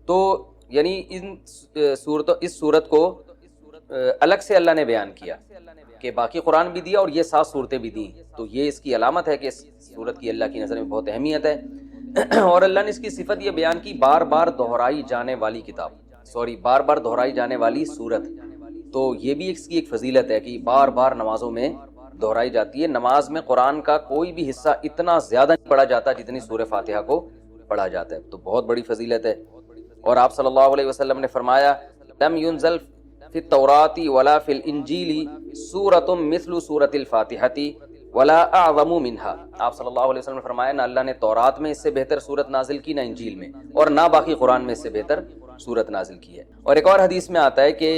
تو یعنی اس صورت کو الگ سے اللہ نے بیان کیا کہ باقی قرآن بھی دیا اور یہ 7 صورتیں بھی دی، تو یہ اس کی علامت ہے کہ اس صورت کی اللہ کی نظر میں بہت اہمیت ہے۔ اور اللہ نے اس کی صفت یہ بیان کی، بار بار دہرائی جانے والی بار بار دہرائی جانے والی صورت، تو یہ بھی اس کی ایک فضیلت ہے کہ بار بار نمازوں میں دہرائی جاتی ہے۔ نماز میں قرآن کا کوئی بھی حصہ اتنا زیادہ نہیں پڑھا جاتا جتنی سورہ فاتحہ کو پڑھا جاتا ہے، تو بہت بڑی فضیلت ہے۔ اور آپ صلی اللہ علیہ وسلم نے فرمایا لم ينزل فی التوراۃ ولا فی الانجیل سورۃ مثل سورۃ الفاتحۃ ولا اعظم منها۔ آپ صلی اللہ علیہ وسلم نے فرمایا نہ اللہ نے تورات میں اس سے بہتر سورت نازل کی، نہ انجیل میں، اور نہ باقی قرآن میں اس سے بہتر سورت نازل کی ہے۔ اور ایک اور حدیث میں آتا ہے کہ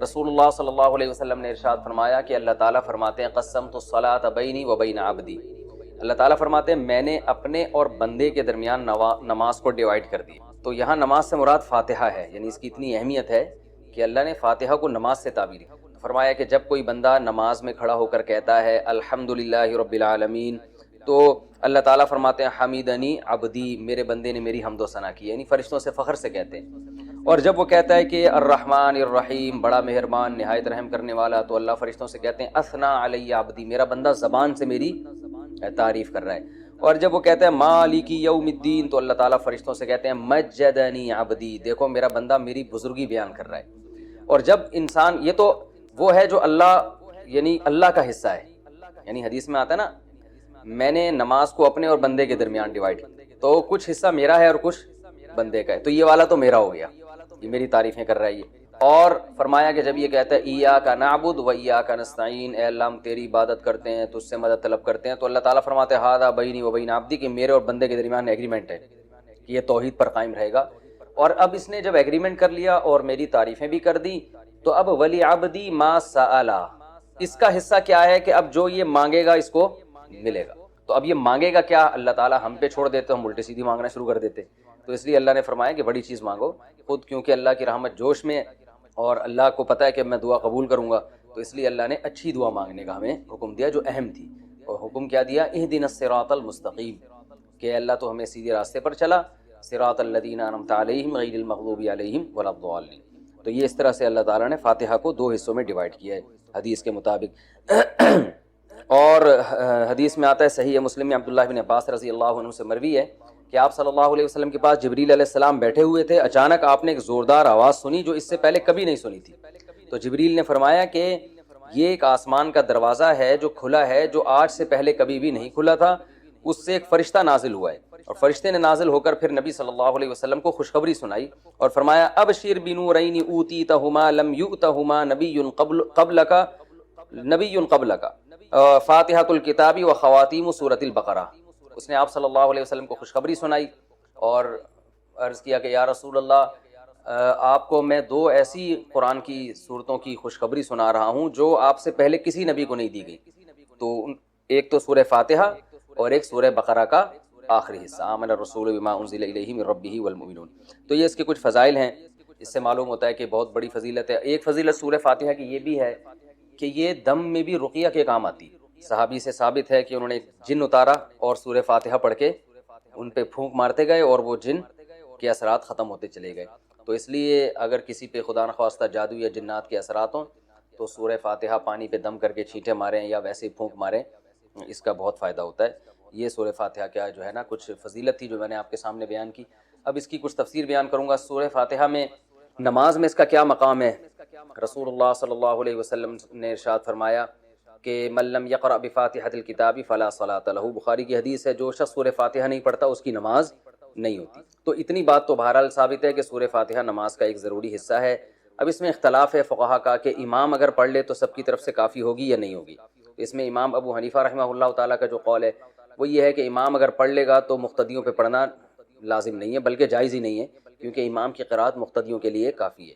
رسول اللہ صلی اللہ علیہ وسلم نے ارشاد فرمایا کہ اللہ تعالیٰ فرماتے ہیں قسمت الصلاۃ بینی و بین عبدی، اللہ تعالیٰ فرماتے ہیں میں نے اپنے اور بندے کے درمیان نماز کو ڈیوائیڈ کر دی۔ تو یہاں نماز سے مراد فاتحہ ہے، یعنی اس کی اتنی اہمیت ہے کہ اللہ نے فاتحہ کو نماز سے تعبیر کی۔ فرمایا کہ جب کوئی بندہ نماز میں کھڑا ہو کر کہتا ہے الحمدللہ رب العالمین، تو اللہ تعالیٰ فرماتے ہیں حمیدنی عبدی، میرے بندے نے میری حمد و ثنا کی، یعنی فرشتوں سے فخر سے کہتے ہیں۔ اور جب وہ کہتا ہے کہ الرحمن الرحیم، بڑا مہربان نہایت رحم کرنے والا، تو اللہ فرشتوں سے کہتے ہیں اثنا علی عبدی، میرا بندہ زبان سے میری تعریف کر رہا ہے۔ اور جب وہ کہتا ہے مالک یوم الدین، تو اللہ تعالیٰ فرشتوں سے کہتے ہیں مجدنی عبدی، دیکھو میرا بندہ میری بزرگی بیان کر رہا ہے۔ اور جب انسان، یہ تو وہ ہے جو یعنی اللہ کا حصہ ہے، یعنی حدیث میں آتا ہے نا میں نے نماز کو اپنے اور بندے کے درمیان ڈیوائیڈ، تو کچھ حصہ میرا ہے اور کچھ بندے کا ہے، تو یہ والا تو میرا ہو گیا، یہ میری تعریفیں کر رہا ہے یہ۔ اور فرمایا کہ جب یہ کہتا ہے ایاک نعبد و ایاک نستعین، اے اللہ ہم تیری عبادت کرتے ہیں، تجھ سے مدد طلب کرتے ہیں، تو اللہ تعالیٰ فرماتے ہیں ھذا بینی و بین عبدی، کہ میرے اور بندے کے درمیان ایگریمنٹ ہے کہ یہ توحید پر قائم رہے گا۔ اور اب اس نے جب ایگریمنٹ کر لیا اور میری تعریفیں بھی کر دی، تو اب ولی عبدی ما سأل، اس کا حصہ کیا ہے کہ اب جو یہ مانگے گا اس کو ملے گا۔ تو اب یہ مانگے گا کیا، اللہ تعالیٰ ہم پہ چھوڑ دیتے، ہم الٹی سیدھی مانگنا شروع کر دیتے، تو اس لیے اللہ نے فرمایا کہ بڑی چیز مانگو خود، کیونکہ اللہ کی رحمت جوش میں، اور اللہ کو پتہ ہے کہ میں دعا قبول کروں گا، تو اس لیے اللہ نے اچھی دعا مانگنے کا ہمیں حکم دیا جو اہم تھی۔ اور حکم کیا دیا، اہدنا الصراط المستقیم، کہ اللہ تو ہمیں سیدھے راستے پر چلا، صراط الذین انعمت علیہم غیر المغضوب علیہم ولا الضالین۔ تو یہ اس طرح سے اللہ تعالیٰ نے فاتحہ کو 2 حصوں میں ڈیوائیڈ کیا ہے حدیث کے مطابق۔ اور حدیث میں آتا ہے صحیح مسلم میں عبداللہ بن عباس رضی اللہ عنہ سے مروی ہے کہ آپ صلی اللہ علیہ وسلم کے پاس جبریل علیہ السلام بیٹھے ہوئے تھے، اچانک آپ نے ایک زوردار آواز سنی جو اس سے پہلے کبھی نہیں سنی تھی۔ تو جبریل نے فرمایا کہ یہ ایک آسمان کا دروازہ ہے جو کھلا ہے، جو آج سے پہلے کبھی بھی نہیں کھلا تھا، اس سے ایک فرشتہ نازل ہوا ہے، اور فرشتے نے نازل ہو کر پھر نبی صلی اللہ علیہ وسلم کو خوشخبری سنائی اور فرمایا ابشر بنورین اوتیتہما لم یؤتہما نبی قبلک فاتحۃ الکتاب و خواتیم سورۃ البقرہ۔ اس نے آپ صلی اللہ علیہ وسلم کو خوشخبری سنائی اور عرض کیا کہ یا رسول اللہ، آپ کو میں 2 ایسی قرآن کی صورتوں کی خوشخبری سنا رہا ہوں جو آپ سے پہلے کسی نبی کو نہیں دی گئی، تو ایک تو سورہ فاتحہ اور ایک سورہ بقرہ کا آخری حصہ، آمن الرسول بما انزل الیہ من ربہ والمؤمنون۔ تو یہ اس کے کچھ فضائل ہیں، اس سے معلوم ہوتا ہے کہ بہت بڑی فضیلت ہے۔ ایک فضیلت سورہ فاتحہ کی یہ بھی ہے کہ یہ دم میں بھی رقیہ کے کام آتی۔ صحابی سے ثابت ہے کہ انہوں نے جن اتارا اور سورہ فاتحہ پڑھ کے ان پہ پھونک مارتے گئے اور وہ جن کے اثرات ختم ہوتے چلے گئے۔ تو اس لیے اگر کسی پہ خدا نخواستہ جادو یا جنات کے اثرات ہوں تو سورہ فاتحہ پانی پہ دم کر کے چھینٹے ماریں یا ویسے ہی پھونک ماریں، اس کا بہت فائدہ ہوتا ہے۔ یہ سورہ فاتحہ کیا جو ہے نا کچھ فضیلت تھی جو میں نے آپ کے سامنے بیان کی۔ اب اس کی کچھ تفسیر بیان کروں گا۔ سورہ فاتحہ میں نماز میں اس کا کیا مقام ہے؟ رسول اللہ صلی اللہ علیہ وسلم نے ارشاد فرمایا کہ من لم یقرأ بفاتحۃ الکتاب فلا صلاۃ لہ، بخاری کی حدیث ہے، جو شخص سورہ فاتحہ نہیں پڑھتا اس کی نماز نہیں ہوتی۔ تو اتنی بات تو بہرحال ثابت ہے کہ سورہ فاتحہ نماز کا ایک ضروری حصہ ہے۔ اب اس میں اختلاف ہے فقہا کا کہ امام اگر پڑھ لے تو سب کی طرف سے کافی ہوگی یا نہیں ہوگی۔ اس میں امام ابو حنیفہ رحمہ اللہ تعالیٰ کا جو قول ہے وہ یہ ہے کہ امام اگر پڑھ لے گا تو مقتدیوں پہ پڑھنا لازم نہیں ہے، بلکہ جائز ہی نہیں ہے، کیونکہ امام کی قرأت مقتدیوں کے لیے کافی ہے۔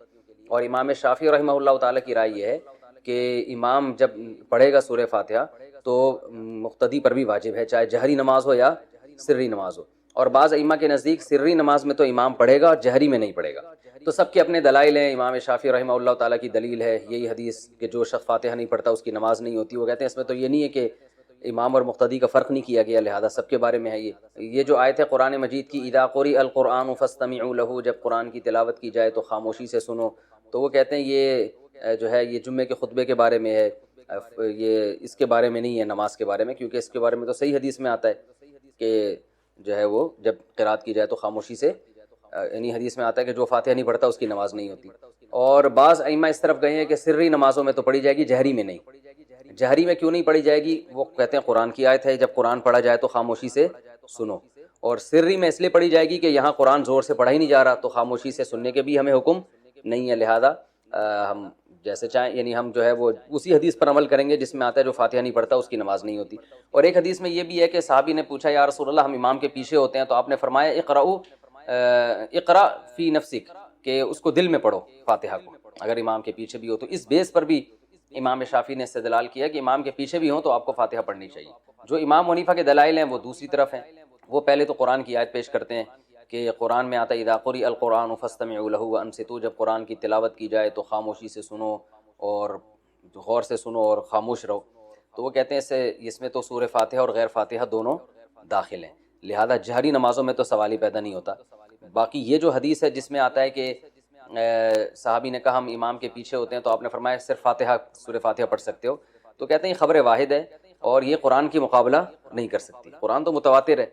اور امام شافعی رحمہ اللہ تعالیٰ کی رائے یہ ہے کہ امام جب پڑھے گا سورہ فاتحہ تو مقتدی پر بھی واجب ہے، چاہے جہری نماز ہو یا سری نماز ہو۔ اور بعض ائمہ کے نزدیک سری نماز میں تو امام پڑھے گا، جہری میں نہیں پڑھے گا۔ تو سب کے اپنے دلائل ہیں۔ امام شافعی رحمہ اللہ تعالیٰ کی دلیل ہے یہی حدیث کہ جو شخص فاتحہ نہیں پڑھتا اس کی نماز نہیں ہوتی۔ وہ کہتے ہیں اس میں تو یہ نہیں ہے کہ امام اور مقتدی کا فرق نہیں کیا گیا، لہذا سب کے بارے میں ہے یہ جو آیت ہے قرآن مجید کی، اذا قرئ القرآن فاستمعوا له، جب قرآن کی تلاوت کی جائے تو خاموشی سے سنو، تو وہ کہتے ہیں یہ جو ہے یہ جمعے کے خطبے کے بارے میں ہے، یہ اس کے بارے میں نہیں ہے نماز کے بارے میں، کیونکہ اس کے بارے میں تو صحیح حدیث میں آتا ہے کہ جو ہے وہ جب قرات کی جائے تو خاموشی سے، یعنی حدیث میں آتا ہے کہ جو فاتحہ نہیں پڑھتا اس کی نماز نہیں ہوتی۔ اور بعض ائمہ اس طرف گئے ہیں کہ سری نمازوں میں تو پڑھی جائے گی، جہری میں نہیں۔ جہری میں کیوں نہیں پڑھی جائے گی؟ وہ کہتے ہیں قرآن کی آیت ہے، جب قرآن پڑھا جائے تو خاموشی سے سنو، اور سری میں اس لیے پڑھی جائے گی کہ یہاں قرآن زور سے پڑھا ہی نہیں جا رہا، تو خاموشی سے سننے کے بھی ہمیں حکم نہیں ہے، لہذا ہم جیسے چاہیں، یعنی ہم جو ہے وہ اسی حدیث پر عمل کریں گے جس میں آتا ہے جو فاتحہ نہیں پڑھتا اس کی نماز نہیں ہوتی۔ اور ایک حدیث میں یہ بھی ہے کہ صحابی نے پوچھا یا رسول اللہ ہم امام کے پیچھے ہوتے ہیں، تو آپ نے فرمایا اقرا فی نفسک، کہ اس کو دل میں پڑھو فاتحہ کو اگر امام کے پیچھے بھی ہو۔ تو اس بیس پر بھی امام شافعی نے استدلال کیا کہ امام کے پیچھے بھی ہوں تو آپ کو فاتحہ پڑھنی چاہیے۔ جو امام حنیفہ کے دلائل ہیں وہ دوسری طرف ہیں، وہ پہلے تو قرآن کی آیت پیش کرتے ہیں کہ قرآن میں آتا ہے اذا قرئ القرآن فاستمعوا له وانصتوا، جب قرآن کی تلاوت کی جائے تو خاموشی سے سنو اور غور سے سنو اور خاموش رہو۔ تو وہ کہتے ہیں اس میں تو سورہ فاتحہ اور غیر فاتحہ دونوں داخل ہیں، لہذا جہری نمازوں میں تو سوال ہی پیدا نہیں ہوتا۔ باقی یہ جو حدیث ہے جس میں آتا ہے کہ صحابی نے کہا ہم امام کے پیچھے ہوتے ہیں، تو آپ نے فرمایا صرف فاتحہ سورہ فاتحہ پڑھ سکتے ہو، تو کہتے ہیں یہ خبر واحد ہے اور یہ قرآن کی مقابلہ نہیں کر سکتی، قرآن تو متواتر ہے۔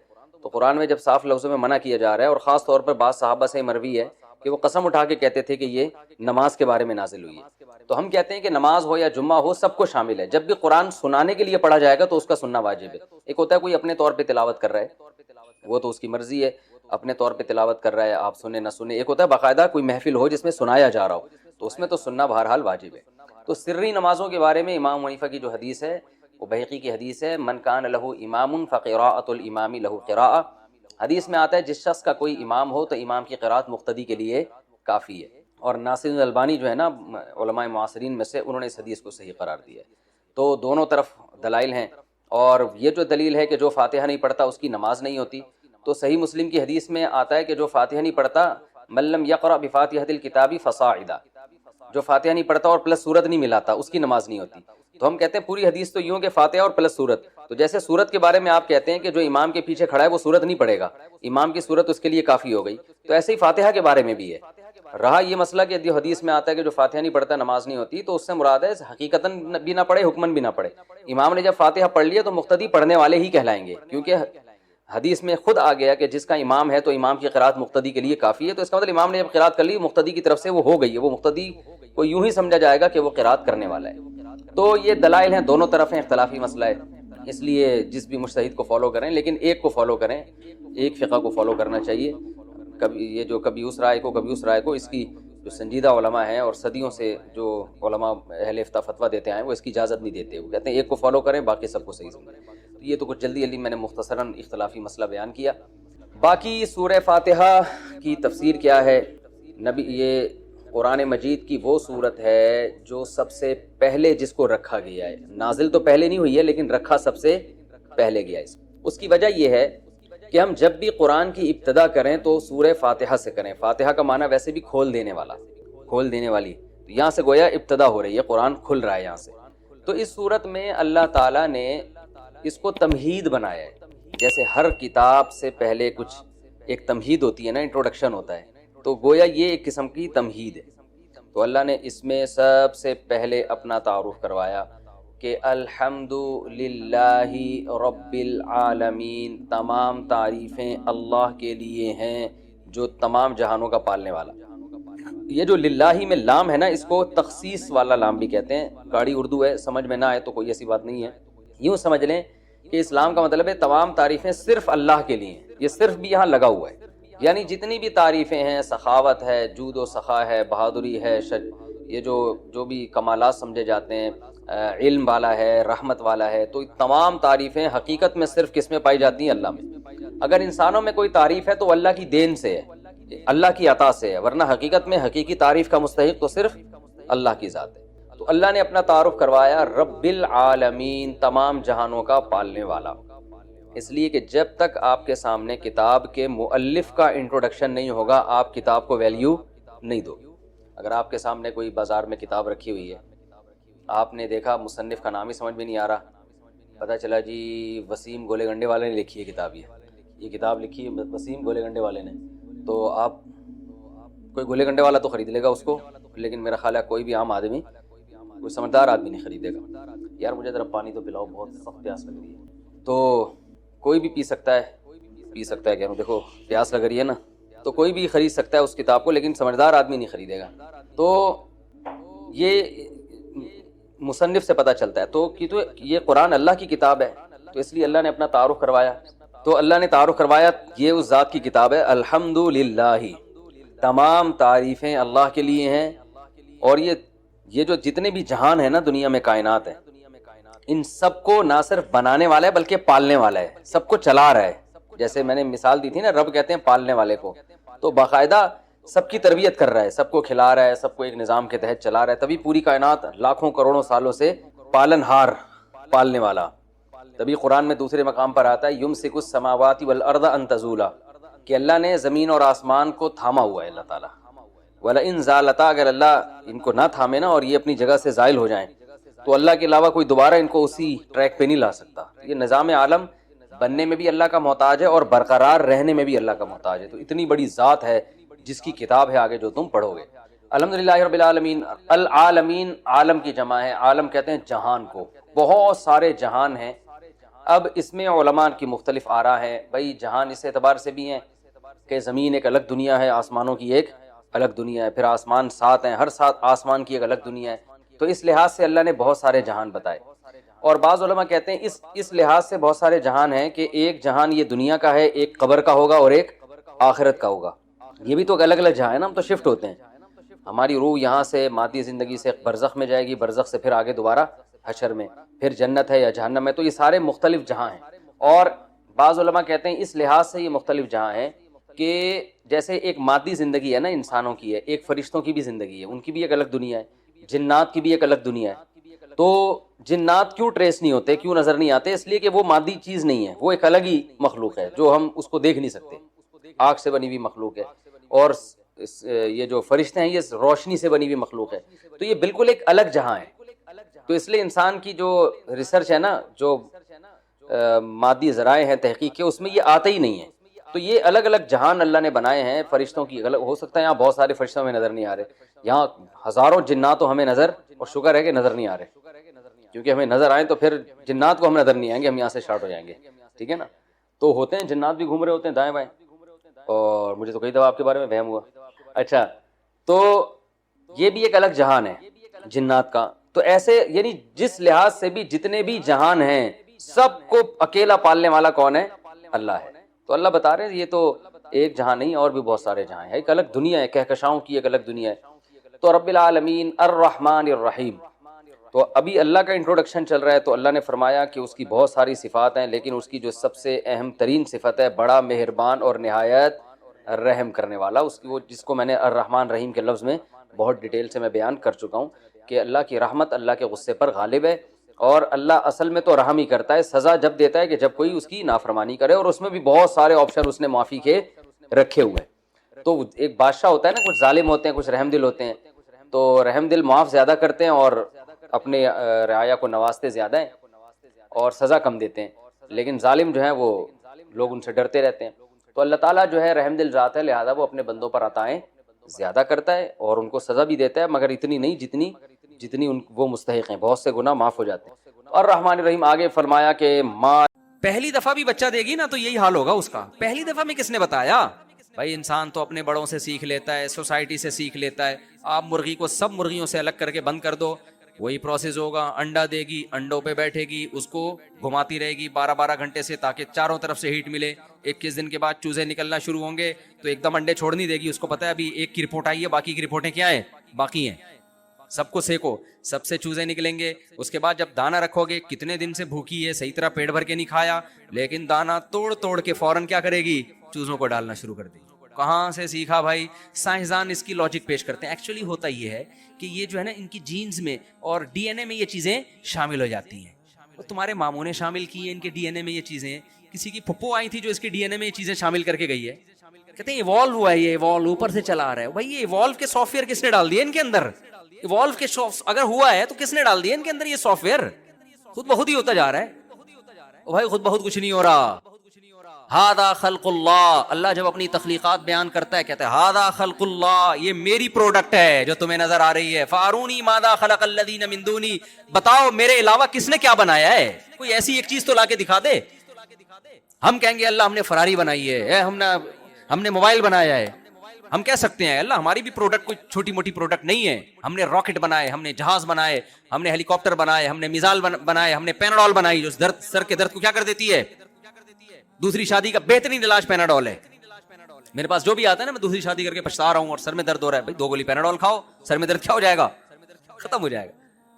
تو قرآن میں جب صاف لفظوں میں منع کیا جا رہا ہے، اور خاص طور پر بعض صحابہ سے مروی ہے کہ وہ قسم اٹھا کے کہتے تھے کہ یہ نماز کے بارے میں نازل ہوئی ہے، تو ہم کہتے ہیں کہ نماز ہو یا جمعہ ہو سب کو شامل ہے، جب بھی قرآن سنانے کے لیے پڑھا جائے گا تو اس کا سننا واجب ہے۔ ایک ہوتا ہے کوئی اپنے طور پہ تلاوت کر رہا ہے، وہ تو اس کی مرضی ہے، اپنے طور پہ تلاوت کر رہا ہے، آپ سنیں نہ سنیں۔ ایک ہوتا ہے باقاعدہ کوئی محفل ہو جس میں سنایا جا رہا ہو، تو اس میں تو سننا بہرحال واجب ہے۔ تو سری نمازوں کے بارے میں امام حنیفہ کی جو حدیث ہے وہ بہقی کی حدیث ہے، من کان لہ امام فقراءۃ الامام لہ قراءۃ، حدیث میں آتا ہے جس شخص کا کوئی امام ہو تو امام کی قراءت مقتدی کے لیے کافی ہے۔ اور ناصر الالبانی جو ہے نا علماء معاصرین میں سے، انہوں نے اس حدیث کو صحیح قرار دیا ہے۔ تو دونوں طرف دلائل ہیں، اور یہ جو دلیل ہے کہ جو فاتحہ نہیں پڑھتا اس کی نماز نہیں ہوتی، تو صحیح مسلم کی حدیث میں آتا ہے کہ جو فاتحہ نہیں پڑھتا من لم یقرأ بفاتحۃ الکتاب فصاعدا، جو فاتحہ نہیں پڑھتا اور پلس سورت نہیں ملاتا اس کی نماز نہیں ہوتی۔ تو ہم کہتے ہیں پوری حدیث تو یوں کہ فاتحہ اور پلس سورت، تو جیسے سورت کے بارے میں آپ کہتے ہیں کہ جو امام کے پیچھے کھڑا ہے وہ سورت نہیں پڑھے گا، امام کی سورت اس کے لیے کافی ہو گئی، تو ایسے ہی فاتحہ کے بارے میں بھی ہے۔ رہا یہ مسئلہ کہ جو حدیث میں آتا ہے کہ جو فاتحہ نہیں پڑھتا نماز نہیں ہوتی، تو اس سے مراد ہے حقیقتاً بھی نہ پڑھے حکماً بھی نہ پڑھے۔ امام نے جب فاتحہ پڑھ لیا تو مقتدی پڑھنے والے ہی کہلائیں گے، کیونکہ حدیث میں خود آ گیا کہ جس کا امام ہے تو امام کی قرات مقتدی کے لیے کافی ہے، تو اس کا مطلب امام نے جب قرات کر لی مقتدی کی طرف سے وہ ہو گئی ہے، وہ مقتدی کو یوں ہی سمجھا جائے گا کہ وہ قرات کرنے والا ہے۔ تو یہ دلائل ہیں، دونوں طرف ہیں، اختلافی مسئلہ ہے، اس لیے جس بھی مجتہد کو فالو کریں، لیکن ایک کو فالو کریں، ایک فقہ کو فالو کرنا چاہیے۔ کبھی یہ جو کبھی اس رائے کو کبھی اس رائے کو، اس کی جو سنجیدہ علماء ہیں اور صدیوں سے جو علماء اہل افتاء فتویٰ دیتے ہیں وہ اس کی اجازت نہیں دیتے، وہ کہتے ہیں ایک کو فالو کریں باقی سب کو صحیح سمجھیں۔ یہ تو کچھ جلدی میں نے مختصراً اختلافی مسئلہ بیان کیا۔ باقی سورہ فاتحہ کی تفسیر کیا ہے؟ یہ قرآن مجید کی وہ صورت ہے جو سب سے پہلے جس کو رکھا گیا ہے، نازل تو پہلے نہیں ہوئی ہے لیکن رکھا سب سے پہلے گیا ہے۔ اس کی وجہ یہ ہے کہ ہم جب بھی قرآن کی ابتدا کریں تو سورہ فاتحہ سے کریں۔ فاتحہ کا معنی ویسے بھی کھول دینے والا، کھول دینے والی، یہاں سے گویا ابتدا ہو رہی ہے، قرآن کھل رہا ہے یہاں سے۔ تو اس صورت میں اللہ تعالیٰ نے اس کو تمہید بنایا ہے، جیسے ہر کتاب سے پہلے کچھ ایک تمہید ہوتی ہے نا، انٹروڈکشن ہوتا ہے، تو گویا یہ ایک قسم کی تمہید ہے۔ تو اللہ نے اس میں سب سے پہلے اپنا تعارف کروایا کہ الحمد للہ رب العالمین، تمام تعریفیں اللہ کے لیے ہیں جو تمام جہانوں کا پالنے والا۔ یہ جو للہ میں لام ہے نا، اس کو تخصیص والا لام بھی کہتے ہیں، گاڑی اردو ہے، سمجھ میں نہ آئے تو کوئی ایسی بات نہیں ہے، یوں سمجھ لیں کہ اسلام کا مطلب ہے تمام تعریفیں صرف اللہ کے لیے ہیں، یہ صرف بھی یہاں لگا ہوا ہے، یعنی جتنی بھی تعریفیں ہیں، سخاوت ہے، جود و سخا ہے، بہادری ہے، یہ جو بھی کمالات سمجھے جاتے ہیں، علم والا ہے، رحمت والا ہے، تو تمام تعریفیں حقیقت میں صرف کس میں پائی جاتی ہیں؟ اللہ میں۔ اگر انسانوں میں کوئی تعریف ہے تو اللہ کی دین سے ہے، اللہ کی عطا سے ہے، ورنہ حقیقت میں حقیقی تعریف کا مستحق تو صرف اللہ کی ذات ہے۔ تو اللہ نے اپنا تعارف کروایا رب العالمین، تمام جہانوں کا پالنے والا، اس لیے کہ جب تک آپ کے سامنے کتاب کے مؤلف کا انٹروڈکشن نہیں ہوگا آپ کتاب کو ویلیو نہیں دو۔ اگر آپ کے سامنے کوئی بازار میں کتاب رکھی ہوئی ہے، آپ نے دیکھا مصنف کا نام ہی سمجھ میں نہیں آ رہا، پتہ چلا جی وسیم گولے گنڈے والے نے لکھی ہے کتاب، یہ کتاب لکھی ہے وسیم گولے گنڈے والے نے، تو آپ کوئی گولے گنڈے والا تو خرید لے گا اس کو، لیکن میرا خیال ہے کوئی بھی عام آدمی، کوئی سمجھدار آدمی نہیں خریدے گا۔ یار مجھے ذرا پانی تو پلاؤ، بہت سخت پیاس لگ رہی ہے۔ تو کوئی بھی پی سکتا ہے کہہ رہا ہوں، دیکھو پیاس لگ رہی ہے نا، تو کوئی بھی خرید سکتا ہے اس کتاب کو، لیکن سمجھدار آدمی نہیں خریدے گا۔ تو یہ مصنف سے پتہ چلتا ہے تو کہ تو یہ قرآن اللہ کی کتاب ہے، تو اس لیے اللہ نے اپنا تعارف کروایا۔ تو اللہ نے تعارف کروایا یہ اس ذات کی کتاب ہے، الحمدللہ، تمام تعریفیں اللہ کے لیے ہیں۔ اور یہ جو جتنے بھی جہان ہیں نا دنیا میں، کائنات ہے، ان سب کو نہ صرف بنانے والا ہے بلکہ پالنے والا ہے، سب کو چلا رہا ہے۔ جیسے میں نے مثال دی تھی نا، رب کہتے ہیں پالنے والے کو، تو باقاعدہ سب کی تربیت کر رہا ہے، سب کو کھلا رہا ہے، سب کو ایک نظام کے تحت چلا رہا ہے، تبھی پوری کائنات لاکھوں کروڑوں سالوں سے پالن ہار، پالنے والا۔ تبھی قرآن میں دوسرے مقام پر آتا ہے یمسک السماوات والارض ان تزولا، کہ اللہ نے زمین اور آسمان کو تھاما ہوا ہے اللہ تعالیٰ۔ وَلَئِن زَالَتَا، اگر اللہ ان کو نہ تھامے نا اور یہ اپنی جگہ سے زائل ہو جائیں، تو اللہ کے علاوہ کوئی دوبارہ ان کو اسی ٹریک پہ نہیں لا سکتا۔ یہ نظام عالم بننے میں بھی اللہ کا محتاج ہے اور برقرار رہنے میں بھی اللہ کا محتاج ہے۔ تو اتنی بڑی ذات ہے جس کی کتاب ہے آگے جو تم پڑھو گے۔ الحمدللہ رب العالمین، العالمین عالم کی جمع ہے، عالم کہتے ہیں جہان کو، بہت سارے جہان ہیں۔ اب اس میں علماء کی مختلف آراء ہیں، بھئی جہان اس اعتبار سے بھی ہیں کہ زمین ایک الگ دنیا ہے، آسمانوں کی ایک الگ دنیا ہے، پھر آسمان 7 ہیں، ہر 7 آسمان کی ایک الگ دنیا ہے، تو اس لحاظ سے اللہ نے بہت سارے جہان بتائے۔ اور بعض علماء کہتے ہیں اس لحاظ سے بہت سارے جہان ہیں کہ ایک جہان یہ دنیا کا ہے، ایک قبر کا ہوگا اور ایک آخرت کا ہوگا۔ یہ بھی تو الگ الگ جہاں ہے نا، ہم تو شفٹ ہوتے ہیں، ہماری روح یہاں سے مادی زندگی سے برزخ میں جائے گی، برزخ سے پھر آگے دوبارہ حشر میں، پھر جنت ہے یا جہنم ہے، تو یہ سارے مختلف جہاں ہیں۔ اور بعض علماء کہتے ہیں اس لحاظ سے یہ مختلف جہاں ہیں کہ جیسے ایک مادی زندگی ہے نا انسانوں کی ہے، ایک فرشتوں کی بھی زندگی ہے، ان کی بھی ایک الگ دنیا ہے، جنات کی بھی ایک الگ دنیا ہے۔ تو جنات کیوں ٹریس نہیں ہوتے، کیوں نظر نہیں آتے؟ اس لیے کہ وہ مادی چیز نہیں ہے، وہ ایک الگ ہی مخلوق ہے جو ہم اس کو دیکھ نہیں سکتے، آگ سے بنی ہوئی مخلوق ہے۔ اور یہ جو فرشتے ہیں یہ روشنی سے بنی ہوئی مخلوق ہے، تو یہ بالکل ایک الگ جہاں ہے۔ تو اس لیے انسان کی جو ریسرچ ہے نا، جو مادی ذرائع ہیں تحقیق کے، اس میں یہ آتا ہی نہیں ہے۔ تو یہ الگ الگ جہان اللہ نے بنائے ہیں فرشتوں کی۔ ہو سکتا ہے یہاں بہت سارے فرشتوں ہمیں نظر نہیں آ رہے، یہاں ہزاروں جنات ہمیں نظر، اور شکر ہے کہ نظر نہیں آ رہے، کیونکہ ہمیں نظر آئیں تو پھر جنات کو ہم نظر نہیں آئیں گے، ہم یہاں سے شارٹ ہو جائیں گے، ٹھیک ہے نا۔ تو ہوتے ہیں جنات بھی گھوم رہے ہوتے ہیں دائیں بائیں، اور مجھے تو کئی دفعہ آپ کے بارے میں وہم ہوا۔ اچھا، تو یہ بھی ایک الگ جہان ہے جنات کا۔ تو ایسے یعنی جس لحاظ سے بھی جتنے بھی جہان ہیں، سب کو اکیلا پالنے والا کون ہے؟ اللہ ہے۔ تو اللہ بتا رہے ہیں یہ تو ایک جہاں نہیں، اور بھی بہت سارے جہاں ہیں، ایک الگ دنیا ہے، کہکشاؤں کی ایک الگ دنیا ہے۔ تو رب العالمین الرحمن الرحیم، تو ابھی اللہ کا انٹروڈکشن چل رہا ہے، تو اللہ نے فرمایا کہ اس کی بہت ساری صفات ہیں، لیکن اس کی جو سب سے اہم ترین صفت ہے، بڑا مہربان اور نہایت رحم کرنے والا، اس کی وہ جس کو میں نے الرحمن رحیم کے لفظ میں بہت ڈیٹیل سے میں بیان کر چکا ہوں کہ اللہ کی رحمت اللہ کے غصے پر غالب ہے، اور اللہ اصل میں تو رحم ہی کرتا ہے، سزا جب دیتا ہے کہ جب کوئی اس کی نافرمانی کرے، اور اس میں بھی بہت سارے آپشن اس نے معافی کے رکھے ہوئے ہیں۔ تو ایک بادشاہ ہوتا ہے نا، کچھ ظالم ہوتے ہیں، کچھ رحم دل ہوتے ہیں، تو رحم دل معاف زیادہ کرتے ہیں اور اپنے رعایا کو نوازتے زیادہ ہیں اور سزا کم دیتے ہیں، لیکن ظالم جو ہیں وہ لوگ ان سے ڈرتے رہتے ہیں۔ تو اللہ تعالیٰ جو ہے رحم دل ذات ہے، لہذا وہ اپنے بندوں پر عطائیں زیادہ کرتا ہے اور ان کو سزا بھی دیتا ہے، مگر اتنی نہیں جتنی وہ مستحق ہیں، بہت سے گناہ معاف ہو جاتے ہیں۔ اور رحمان الرحیم آگے فرمایا کہ ماں پہلی دفعہ بھی بچہ دے گی نا تو یہی حال ہوگا اس کا۔ پہلی دفعہ میں کس نے بتایا؟ بھائی انسان تو اپنے بڑوں سے سیکھ لیتا ہے، سوسائٹی سے سیکھ لیتا ہے۔ آپ مرغی کو سب مرغیوں سے الگ کر کے بند کر دو، وہی پروسیس ہوگا، انڈا دے گی، انڈوں پہ بیٹھے گی، اس کو گھماتی رہے گی 12 گھنٹے سے تاکہ چاروں طرف سے ہیٹ ملے۔ 21 دن کے بعد چوزے نکلنا شروع ہوں گے تو ایک دم انڈے چھوڑ نہیں دے گی، اس کو پتا ہے ابھی ایک کی رپورٹ آئی ہے، باقی کی رپورٹیں کیا ہیں؟ باقی ہیں، سب کو سیکو، سب سے چوزے نکلیں گے۔ اس کے بعد جب دانا رکھو گے، کتنے دن سے بھوکی ہے، صحیح طرح پیٹ بھر کے نہیں کھایا، لیکن دانا توڑ کے فوراً کیا کرے گی؟ چوزوں کو ڈالنا شروع کر دے گی۔ کہاں سے سیکھا بھائی؟ سائنسدان اس کی لاجک پیش کرتے ہیں۔ ایکچولی ہوتا یہ ہے کہ یہ جو ہے نا ان کی جینز میں اور ڈی این اے میں یہ چیزیں شامل ہو جاتی ہیں۔ تو تمہارے ماموں نے شامل کی ہیں ان کے ڈی این اے میں یہ چیزیں، کسی کی پھپھو آئی تھی جو اس کے ڈی این اے میں یہ چیزیں شامل کر کے گئی ہے۔ کہتے ہیں ایوالو ہوا ہے، یہ ایوالو اوپر سے چلا آ رہا ہے۔ بھائی یہ ایوالو کے سافٹ ویئر کس نے ڈال دیے ان کے اندر؟ ایوالو کے اگر ہوا ہے تو کس نے ڈال دیا ان کے اندر یہ سافٹ ویئر؟ خود بخود ہی ہوتا جا رہا ہے۔ بھائی خود بہت کچھ نہیں ہو رہا. ہاذا خلق اللہ. اللہ جب اپنی تخلیقات بیان کرتا ہے کہتا ہے ہاذا خلق اللہ, یہ میری پروڈکٹ ہے جو تمہیں نظر آ رہی ہے. فارونی ماذا خلق الذین من دونی, بتاؤ میرے علاوہ کس نے کیا بنایا ہے, کوئی ایسی ایک چیز تو لا کے دکھا دے. ہم کہیں گے اللہ ہم نے فراری بنائی ہے, ہم نے موبائل بنایا ہے. ہم کہہ سکتے ہیں اللہ ہماری بھی پروڈکٹ کوئی چھوٹی موٹی پروڈکٹ نہیں ہے. ہم نے راکٹ بنائے, ہم نے جہاز بنائے, ہم نے ہیلی کاپٹر بنائے, ہم نے میزائل بنائے, ہم نے پیناڈول بنائی جو سر کے درد کو کیا کر دیتی ہے. دوسری شادی کا بہترین علاج پیناڈول ہے. میرے پاس جو بھی آتا ہے نا, میں دوسری شادی کر کے پچھتا رہا ہوں اور سر میں درد ہو رہا ہے, بھائی 2 گولی پیناڈول کھاؤ, سر میں درد کیا ہو جائے گا, ختم ہو جائے گا.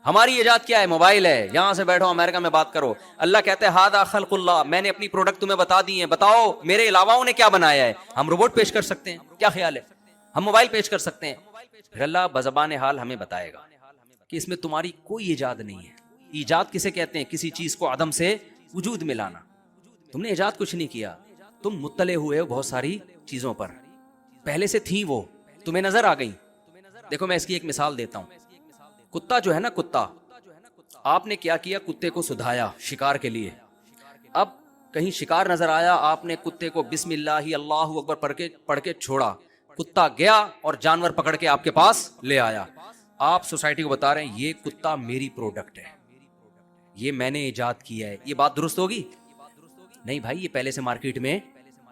ہماری ایجاد کیا ہے, موبائل ہے. یہاں سے بیٹھو امریکہ میں بات کرو, اللہ کہتے ہیں ہاذا خلق اللہ, میں نے اپنی پروڈکٹ تمہیں بتا دی ہیں, بتاؤ میرے علاوہ انہیں کیا بنایا ہے. ہم روبوٹ پیش کر سکتے ہیں, کیا خیال ہے, ہم موبائل پیش کر سکتے ہیں. پھر اللہ بزبان حال ہمیں بتائے گا کہ اس میں تمہاری کوئی ایجاد نہیں ہے. ایجاد کسے کہتے ہیں, کسی چیز کو عدم سے وجود میں لانا. تم نے ایجاد کچھ نہیں کیا, تم مطلع ہوئے ہو بہت ساری چیزوں پر, پہلے سے تھیں وہ تمہیں نظر آ گئی. دیکھو میں اس کی ایک مثال دیتا ہوں. کتا جو ہے نا, کتا, آپ نے کیا کیا, کتے کو سدھایا شکار کے لیے. اب کہیں شکار نظر آیا, آپ نے کتے کو بسم اللہ اللہ اکبر پڑھ کے چھوڑا, کتا گیا اور جانور پکڑ کے آپ کے پاس لے آیا. آپ سوسائٹی کو بتا رہے ہیں یہ کتا میری پروڈکٹ ہے, یہ میں نے ایجاد کیا ہے. یہ بات درست ہوگی؟ نہیں بھائی, یہ پہلے سے مارکیٹ میں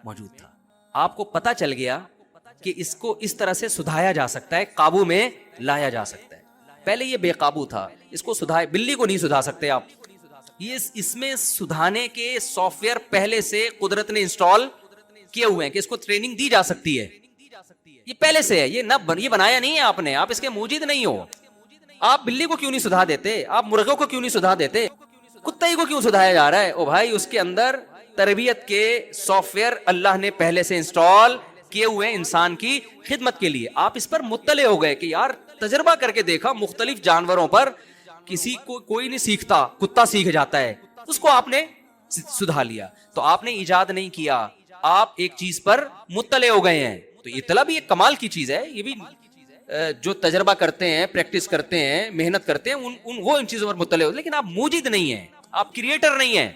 موجود تھا. آپ کو پتا چل گیا کہ اس کو اس طرح سے سدھایا جا سکتا ہے, قابو میں لایا جا سکتا ہے. پہلے یہ بے قابو تھا, اس کو سدھائے. بلی کو نہیں سدھا سکتے آپ, یہ اس میں سدھانے کے سافٹ ویئر پہلے سے قدرت نے انسٹال کیے ہوئے ہیں کہ اس کو ٹریننگ دی جا سکتی ہے. یہ پہلے سے ہے, یہ بنایا نہیں ہے آپ نے, آپ اس کے موجد نہیں ہو. آپ بلی کو کیوں نہیں سدھا دیتے, آپ مرغوں کو کیوں نہیں سدھا دیتے, کتے کو کیوں سدھایا جا رہا ہے؟ او بھائی اس کے اندر تربیت کے سافٹ ویئر اللہ نے پہلے سے انسٹال کیے ہوئے انسان کی خدمت کے لیے. آپ اس پر مطلع ہو گئے کہ یار تجربہ کر کے دیکھا مختلف جانوروں پر, کسی کو کوئی نہیں سیکھتا, کتا سیکھ جاتا ہے, اس کو آپ نے سدھا لیا. تو آپ نے ایجاد نہیں کیا, آپ ایک چیز پر مطلع ہو گئے ہیں. تو اطلاع بھی ایک کمال کی چیز ہے. یہ بھی جو تجربہ کرتے ہیں, پریکٹس کرتے ہیں, محنت کرتے ہیں, وہ ان چیزوں پر مطلع ہو, لیکن آپ موجد نہیں ہیں, آپ کریٹر نہیں ہیں.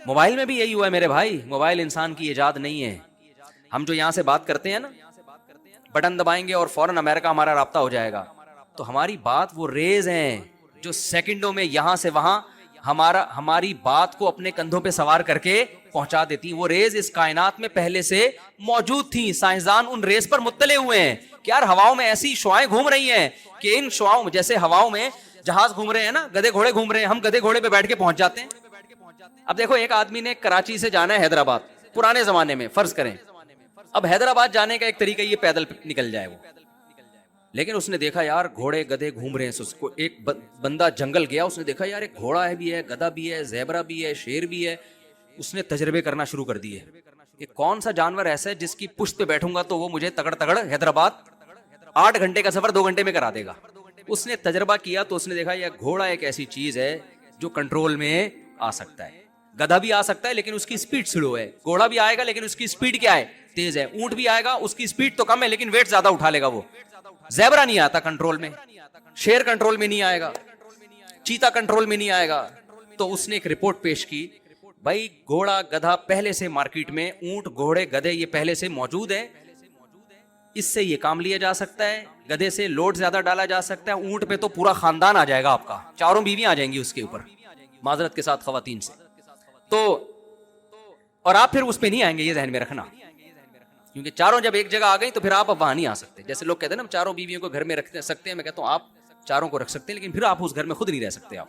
موبائل میں بھی یہی ہوا ہے میرے بھائی, موبائل انسان کی ایجاد نہیں ہے. ہم جو یہاں سے بات کرتے ہیں نا, بٹن دبائیں گے اور فوراً امریکہ ہمارا رابطہ ہو جائے گا. تو ہماری بات وہ ریز ہیں جو سیکنڈوں میں یہاں سے وہاں ہماری بات کو اپنے کندھوں پہ سوار کر کے پہنچا دیتی. وہ ریز اس کائنات میں پہلے سے موجود تھیں, سائنسدان ان ریز پر مطلع ہوئے ہیں کہ یار ہواؤں میں ایسی شعاعیں گھوم رہی ہیں کہ ان شعاؤں, جیسے ہواؤں میں جہاز گھوم رہے ہیں نا, گدھے گھوڑے گھوم رہے ہیں, ہم گدھے گھوڑے پہ بیٹھ کے پہنچ جاتے ہیں. اب دیکھو ایک آدمی نے کراچی سے جانا ہے حیدرآباد, پرانے زمانے میں فرض کریں. اب حیدرآباد جانے کا ایک طریقہ یہ پیدل نکل جائے وہ, لیکن اس نے دیکھا یار گھوڑے گدھے گھوم رہے ہیں. اس کو ایک بندہ جنگل گیا, اس نے دیکھا یار ایک گھوڑا بھی ہے, گدھا بھی ہے, زیبرا بھی ہے, شیر بھی ہے. اس نے تجربے کرنا شروع کر دیے کہ کون سا جانور ایسا ہے جس کی پشت پہ بیٹھوں گا تو وہ مجھے تگڑ حیدرآباد 8 گھنٹے کا سفر 2 گھنٹے میں کرا دے گا. اس نے تجربہ کیا تو اس نے دیکھا یہ گھوڑا ایک ایسی چیز ہے جو کنٹرول میں آ سکتا ہے. گدھا بھی آ سکتا ہے لیکن اس کی سپیڈ سلو ہے. گھوڑا بھی آئے گا لیکن اس کی سپیڈ کیا ہے, تیز ہے. اونٹ بھی آئے گا, اس کی سپیڈ تو کم ہے لیکن ویٹ زیادہ اٹھا لے گا. وہ زیبرا نہیں آتا کنٹرول میں, شیر کنٹرول میں نہیں آئے گا, چیتا کنٹرول میں نہیں آئے گا. تو اس نے ایک رپورٹ پیش کی, بھائی گھوڑا گدھا پہلے سے مارکیٹ میں, اونٹ گھوڑے گدھے یہ پہلے سے موجود ہے, اس سے یہ کام لیا جا سکتا ہے. گدھے سے لوڈ زیادہ ڈالا جا سکتا ہے, اونٹ پہ تو پورا خاندان آ جائے گا آپ کا, 4 بیویاں آ جائیں گی اس کے اوپر, معذرت کے ساتھ خواتین سے. تو اور آپ پھر اس پہ نہیں آئیں گے, یہ ذہن میں رکھنا, کیونکہ چاروں جب ایک جگہ آ گئی تو پھر آپ اب وہاں نہیں آ سکتے. جیسے لوگ کہتے ہیں نا ہم 4 بیویوں کو گھر میں رکھ سکتے ہیں, میں کہتا ہوں آپ 4 کو رکھ سکتے ہیں لیکن پھر آپ اس گھر میں خود نہیں رہ سکتے. آپ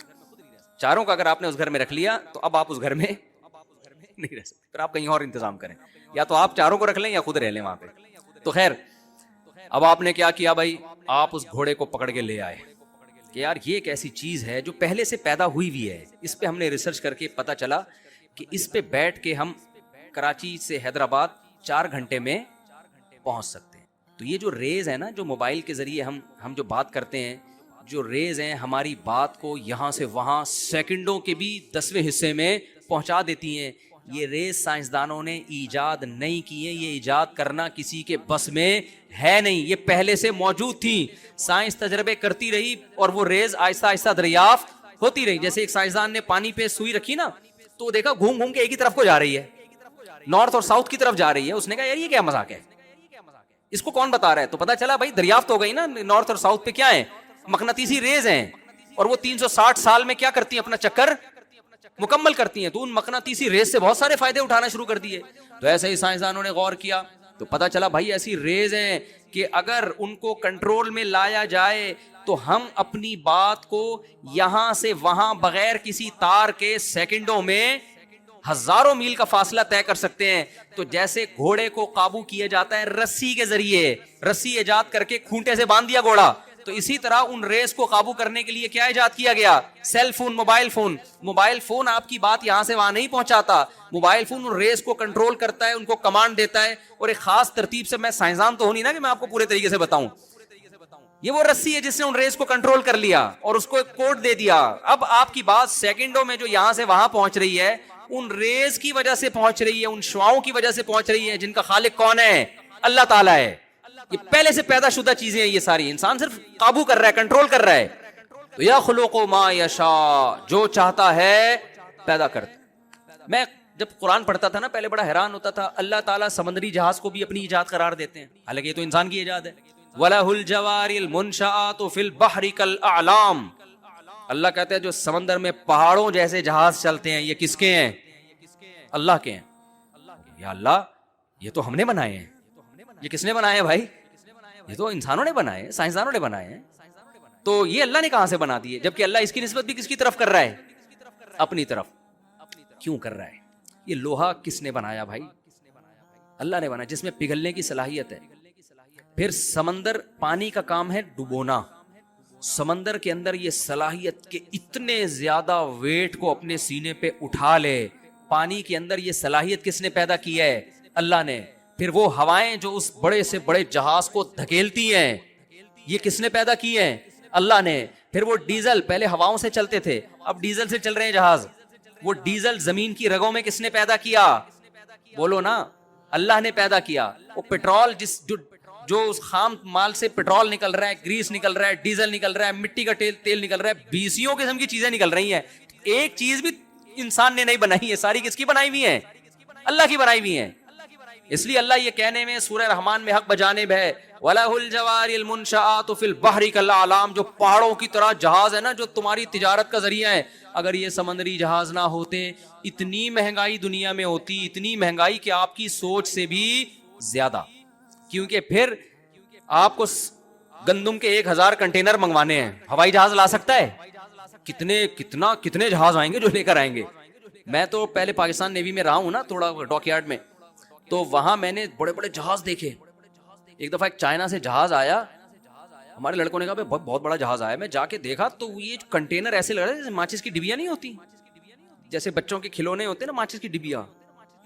4 کو اگر آپ نے اس گھر میں رکھ لیا تو اب آپ اس گھر میں نہیں رہ سکتے, پھر آپ کہیں اور انتظام کریں, یا تو آپ 4 کو رکھ لیں یا خود رہ لیں وہاں پہ. تو خیر اب آپ نے کیا کیا بھائی, آپ اس گھوڑے کو پکڑ کے لے آئے کہ یار یہ ایک ایسی چیز ہے جو پہلے سے پیدا ہوئی بھی ہے. اس پہ ہم نے ریسرچ کر کے پتا چلا کہ اس پہ بیٹھ کے ہم کراچی سے حیدرآباد 4 گھنٹے میں پہنچ سکتے ہیں. تو یہ جو ریز ہے نا, جو موبائل کے ذریعے ہم جو بات کرتے ہیں, جو ریز ہیں ہماری بات کو یہاں سے وہاں سیکنڈوں کے بھی 10ویں حصے میں پہنچا دیتی ہیں. یہ ریز سائنسدانوں نے ایجاد نہیں کی ہے, یہ ایجاد کرنا کسی کے بس میں ہے نہیں, یہ پہلے سے موجود تھی. سائنس تجربے کرتی رہی اور وہ ریز آہستہ آہستہ دریافت ہوتی رہی. جیسے ایک سائنسدان نے پانی پہ سوئی رکھی نا, تو دیکھا گھوم گھوم کے ایک ہی طرف کو جا رہی ہے, نارتھ اور ساؤتھ کی طرف جا رہی ہے. اس نے کہا یار یہ کیا مذاق ہے, اس کو کون بتا رہا ہے؟ تو پتا چلا بھائی دریافت ہو گئی نا, نارتھ اور ساؤتھ پہ کیا ہے, مقناطیسی ریز ہیں, اور وہ 360 سال میں کیا کرتی ہیں, اپنا چکر مکمل کرتی ہیں. تو ان مقناطیسی ریز سے بہت سارے فائدے اٹھانا شروع کر دیے. تو ایسے ہی سائنسدانوں نے غور کیا تو پتا چلا بھائی ایسی ریز ہیں کہ اگر ان کو کنٹرول میں لایا جائے تو ہم اپنی بات کو یہاں سے وہاں بغیر کسی تار کے سیکنڈوں میں ہزاروں میل کا فاصلہ طے کر سکتے ہیں. تو جیسے گھوڑے کو قابو کیا جاتا ہے رسی کے ذریعے, رسی ایجاد کر کے کھونٹے سے باندھ دیا گھوڑا, تو اسی طرح ان ریس کو قابو کرنے کے لیے کیا ایجاد کیا گیا, cell phone, mobile phone. Mobile phone آپ کی بات یہاں سے وہاں نہیں پہنچاتا, موبائل فون ان ریس کو کنٹرول کرتا ہے, ان کو کمانڈ دیتا ہے, اور ایک خاص ترتیب سے. میں سائنسدان تو ہوں نہیں نا کہ میں آپ کو پورے طریقے سے بتاؤں. یہ وہ رسی ہے جس نے ان ریس کو کنٹرول کر لیا اور اس کو ایک کوڈ دے دیا. اب آپ کی بات سیکنڈوں میں جو یہاں سے وہاں پہنچ رہی ہے ان ریز کی وجہ سے پہنچ رہی ہے, ان شعاؤں کی وجہ سے پہنچ رہی ہے, جن کا خالق کون ہے, اللہ تعالیٰ ہے. یہ پہلے سے پیدا شدہ چیزیں ہیں, یہ ساری انسان صرف قابو کر رہا ہے, کنٹرول کر رہا ہے. تو یخلق ما یشاء, جو چاہتا ہے پیدا کرتا. میں جب قرآن پڑھتا تھا نا پہلے بڑا حیران ہوتا تھا, اللہ تعالیٰ سمندری جہاز کو بھی اپنی ایجاد قرار دیتے ہیں, حالانکہ یہ تو انسان کی ایجاد ہے. وَلَهُ الْجَوَارِ الْمُنْشَآتُ فِي الْبَحْرِ كَالْأَعْلَامِ, اللہ کہتے ہیں جو سمندر میں پہاڑوں جیسے جہاز چلتے ہیں یہ کس کے ہیں, اللہ کے ہیں. یا اللہ یہ تو ہم نے بنائے ہیں. یہ کس نے بنائے ہیں بھائی, یہ تو انسانوں نے بنائے ہیں, سائنسدانوں نے بنائے ہیں. تو یہ اللہ نے کہاں سے بنا دیے, جبکہ اللہ اس کی نسبت بھی کس کی طرف کر رہا ہے, اپنی طرف. کیوں کر رہا ہے؟ یہ لوہا کس نے بنایا بھائی, اللہ نے بنایا, جس میں پگھلنے کی صلاحیت ہے. پھر سمندر, پانی کا کام ہے ڈبونا. سمندر کے اندر یہ صلاحیت کہ اتنے زیادہ ویٹ کو اپنے سینے پہ اٹھا لے, پانی کے اندر یہ صلاحیت کس نے پیدا کی ہے, اللہ نے. پھر وہ ہوائیں جو اس بڑے سے بڑے جہاز کو دھکیلتی ہیں یہ کس نے پیدا کی ہیں, اللہ نے. پھر وہ ڈیزل, پہلے ہواؤں سے چلتے تھے اب ڈیزل سے چل رہے ہیں جہاز, وہ ڈیزل زمین کی رگوں میں کس نے پیدا کیا, بولو نا, اللہ نے پیدا کیا. وہ پیٹرول جو اس خام مال سے پیٹرول نکل رہا ہے, گریس نکل رہا ہے, ڈیزل نکل رہا ہے, مٹی کا تیل نکل رہا ہے, بیسیوں قسم کی چیزیں نکل رہی ہیں. ایک چیز بھی انسان نے نہیں بنائی ہے, ساری کس کی بنائی ہوئی ہیں, اللہ کی بنائی ہوئی ہیں. اس لیے اللہ یہ کہنے میں سورہ رحمان میں حق بجانب ہے, وَلَهُ الْجَوَارِ الْمُنْشَآتُ فِي الْبَحْرِ كَالْأَعْلَامِ, جو پہاڑوں کی طرح جہاز ہے نا جو تمہاری تجارت کا ذریعہ ہے. اگر یہ سمندری جہاز نہ ہوتے اتنی مہنگائی دنیا میں ہوتی, اتنی مہنگائی کہ آپ کی سوچ سے بھی زیادہ. کیونکہ پھر آپ کو گندم کے 1000 کنٹینر منگوانے ہیں, ہوائی جہاز لا سکتا ہے؟ کتنے جہاز آئیں گے جو لے کر آئیں گے. میں تو پہلے پاکستان نیوی میں رہا ہوں نا, تھوڑا ڈاک یارڈ میں, تو وہاں میں نے بڑے بڑے جہاز دیکھے. ایک دفعہ ایک چائنا سے جہاز آیا, ہمارے لڑکوں نے کہا بہت بڑا جہاز آیا. میں جا کے دیکھا تو یہ کنٹینر ایسے لگ رہے جیسے ماچس کی ڈبیاں نہیں ہوتی, جیسے بچوں کے کھلونے ہوتے نا ماچس کی ڈبیاں,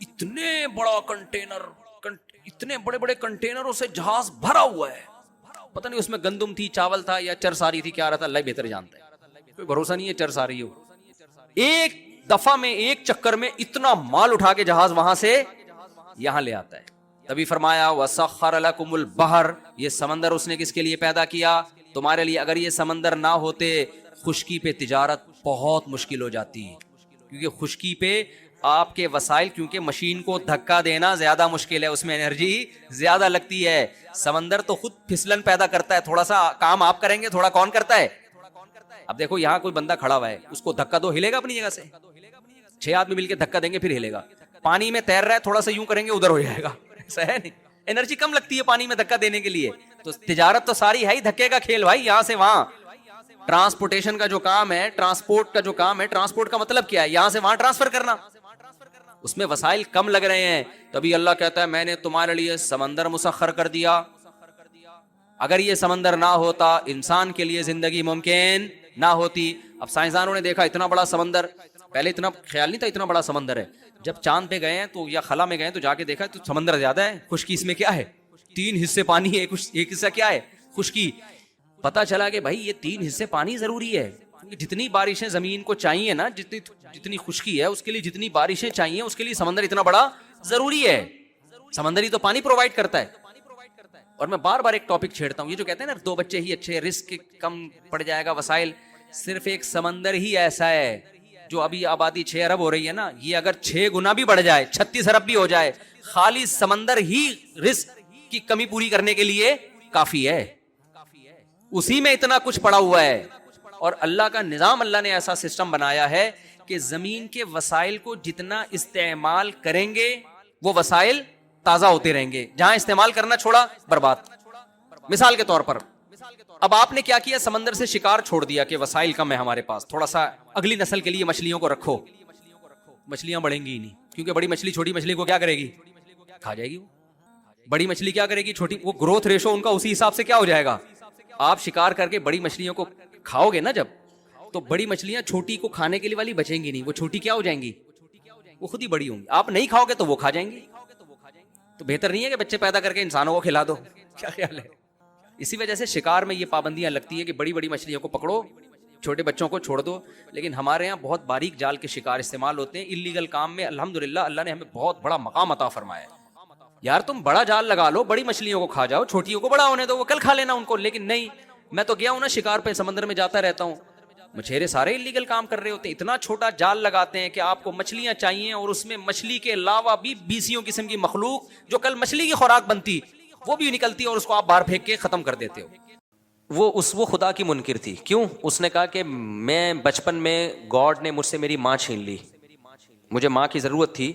اتنے بڑا کنٹینر, اتنے بڑے بڑے کنٹینروں سے جہاز بھرا ہوا ہے. پتہ نہیں اس میں گندم تھی, چاول تھا یا چرس آ رہی تھی, کیا رہا تھا اللہ بہتر جانتا ہے. کوئی بھروسہ نہیں ہے چرس آ رہی ہو. ایک دفعہ میں, ایک چکر میں اتنا مال اٹھا کے جہاز وہاں سے یہاں لے آتا ہے. تبھی فرمایا وَسَخَّرَ لَكُمُ الْبَحْرَ, یہ سمندر اس نے کس کے لیے پیدا کیا, تمہارے لیے. اگر یہ سمندر نہ ہوتے خشکی پہ تجارت بہت مشکل ہو جاتی, کیونکہ خشکی پہ آپ کے وسائل, کیونکہ مشین کو دھکا دینا زیادہ مشکل ہے, اس میں انرجی زیادہ لگتی ہے. سمندر تو خود پھسلن پیدا کرتا ہے, تھوڑا سا کام آپ کریں گے, تھوڑا کون کرتا ہے. اب دیکھو یہاں کوئی بندہ کھڑا ہوا ہے, اس کو دھکا دو, ہلے گا اپنی جگہ سے, 6 آدمی مل کے دھکا دیں گے پھر ہلے گا. پانی میں تیر رہا ہے, تھوڑا سا یوں کریں گے ادھر ہو جائے گا, ایسا ہے نہیں, انرجی کم لگتی ہے پانی میں دھکا دینے کے لیے. تو تجارت تو ساری ہے ہی دھکے کا کھیل بھائی, یہاں سے وہاں. ٹرانسپورٹیشن کا جو کام ہے, ٹرانسپورٹ کا جو کام ہے, ٹرانسپورٹ کا مطلب کیا ہے, یہاں سے وہاں ٹرانسفر کرنا. اس میں وسائل کم لگ رہے ہیں, تبھی اللہ کہتا ہے میں نے تمہارے لیے سمندر مسخر کر دیا. اگر یہ سمندر نہ ہوتا انسان کے لیے زندگی ممکن نہ ہوتی. اب سائنسدانوں نے دیکھا اتنا بڑا سمندر, پہلے اتنا خیال نہیں تھا اتنا بڑا سمندر ہے. جب چاند پہ گئے ہیں تو یا خلا میں گئے ہیں تو جا کے دیکھا تو سمندر زیادہ ہے, خشکی اس میں کیا ہے, 3 حصے پانی ہے, ایک حصہ کیا ہے, خشکی. پتا چلا کہ بھائی یہ 3 حصے پانی ضروری ہے, جتنی بارشیں زمین کو چاہیے نا, جتنی خشکی ہے اس کے لیے جتنی بارشیں چاہیے, اس کے لیے سمندر اتنا بڑا ضروری ہے. سمندر ہی تو پانی پرووائڈ کرتا ہے. اور میں بار بار ایک ٹاپک چھیڑتا ہوں, یہ جو کہتے ہیں نا 2 بچے ہی اچھے, رسک کم پڑ جائے گا, وسائل, صرف ایک سمندر ہی ایسا ہے جو ابھی آبادی 6 ارب ہو رہی ہے نا, یہ اگر 6 گنا بھی بڑھ جائے, 36 ارب بھی ہو جائے, خالی سمندر ہی رزق کی کمی پوری کرنے کے لیے کافی ہے. اسی میں اتنا کچھ پڑا ہوا ہے. اور اللہ کا نظام, اللہ نے ایسا سسٹم بنایا ہے کہ زمین کے وسائل کو جتنا استعمال کریں گے وہ وسائل تازہ ہوتے رہیں گے, جہاں استعمال کرنا چھوڑا برباد. مثال کے طور پر اب آپ نے کیا کیا, سمندر سے شکار چھوڑ دیا کہ وسائل کم ہے ہمارے پاس, تھوڑا سا اگلی نسل کے لیے مچھلیوں کو رکھو. مچھلیاں بڑھیں گی ہی نہیں, کیونکہ بڑی مچھلی چھوٹی مچھلی کو کیا کرے گی, کھا جائے گی. وہ بڑی مچھلی کیا کرے گی, چھوٹی, وہ گروتھ ریشو ان کا اسی حساب سے کیا ہو جائے گا. آپ شکار کر کے بڑی مچھلیوں کو کھاؤ گے نا جب, تو بڑی مچھلیاں چھوٹی کو کھانے کے لیے والی بچیں گی نہیں, وہ چھوٹی کیا ہو جائیں گی, وہ خود ہی بڑی ہوں گی. آپ نہیں کھاؤ گے تو وہ کھا جائیں گی. تو بہتر نہیں ہے کہ بچے پیدا کر کے انسانوں کو کھلا دو, کیا خیال ہے. اسی وجہ سے شکار میں یہ پابندیاں لگتی ہیں کہ بڑی بڑی مچھلیوں کو پکڑو, چھوٹے بچوں کو چھوڑ دو. لیکن ہمارے یہاں بہت باریک جال کے شکار استعمال ہوتے ہیں اللیگل کام میں. الحمدللہ اللہ نے ہمیں بہت بڑا مقام عطا فرمایا ہے. یار تم بڑا جال لگا لو, بڑی مچھلیوں کو کھا جاؤ, چھوٹیوں کو بڑا ہونے دو, وہ کل کھا لینا ان کو. لیکن نہیں, میں تو گیا ہوں نا شکار پہ, سمندر میں جاتا رہتا ہوں, مچھیرے سارے اللیگل کام کر رہے ہوتے ہیں. اتنا چھوٹا جال لگاتے ہیں کہ آپ کو مچھلیاں چاہیے اور اس میں مچھلی کے علاوہ بھی 20 قسم کی مخلوق جو کل مچھلی کی خوراک بنتی وہ بھی نکلتی ہے, اور اس کو آپ باہر پھینک کے ختم کر دیتے ہو. وہ خدا کی منکر تھی. کیوں؟ اس نے کہا کہ میں بچپن میں گاڈ نے مجھ سے میری ماں چھین لی, مجھے ماں کی ضرورت تھی,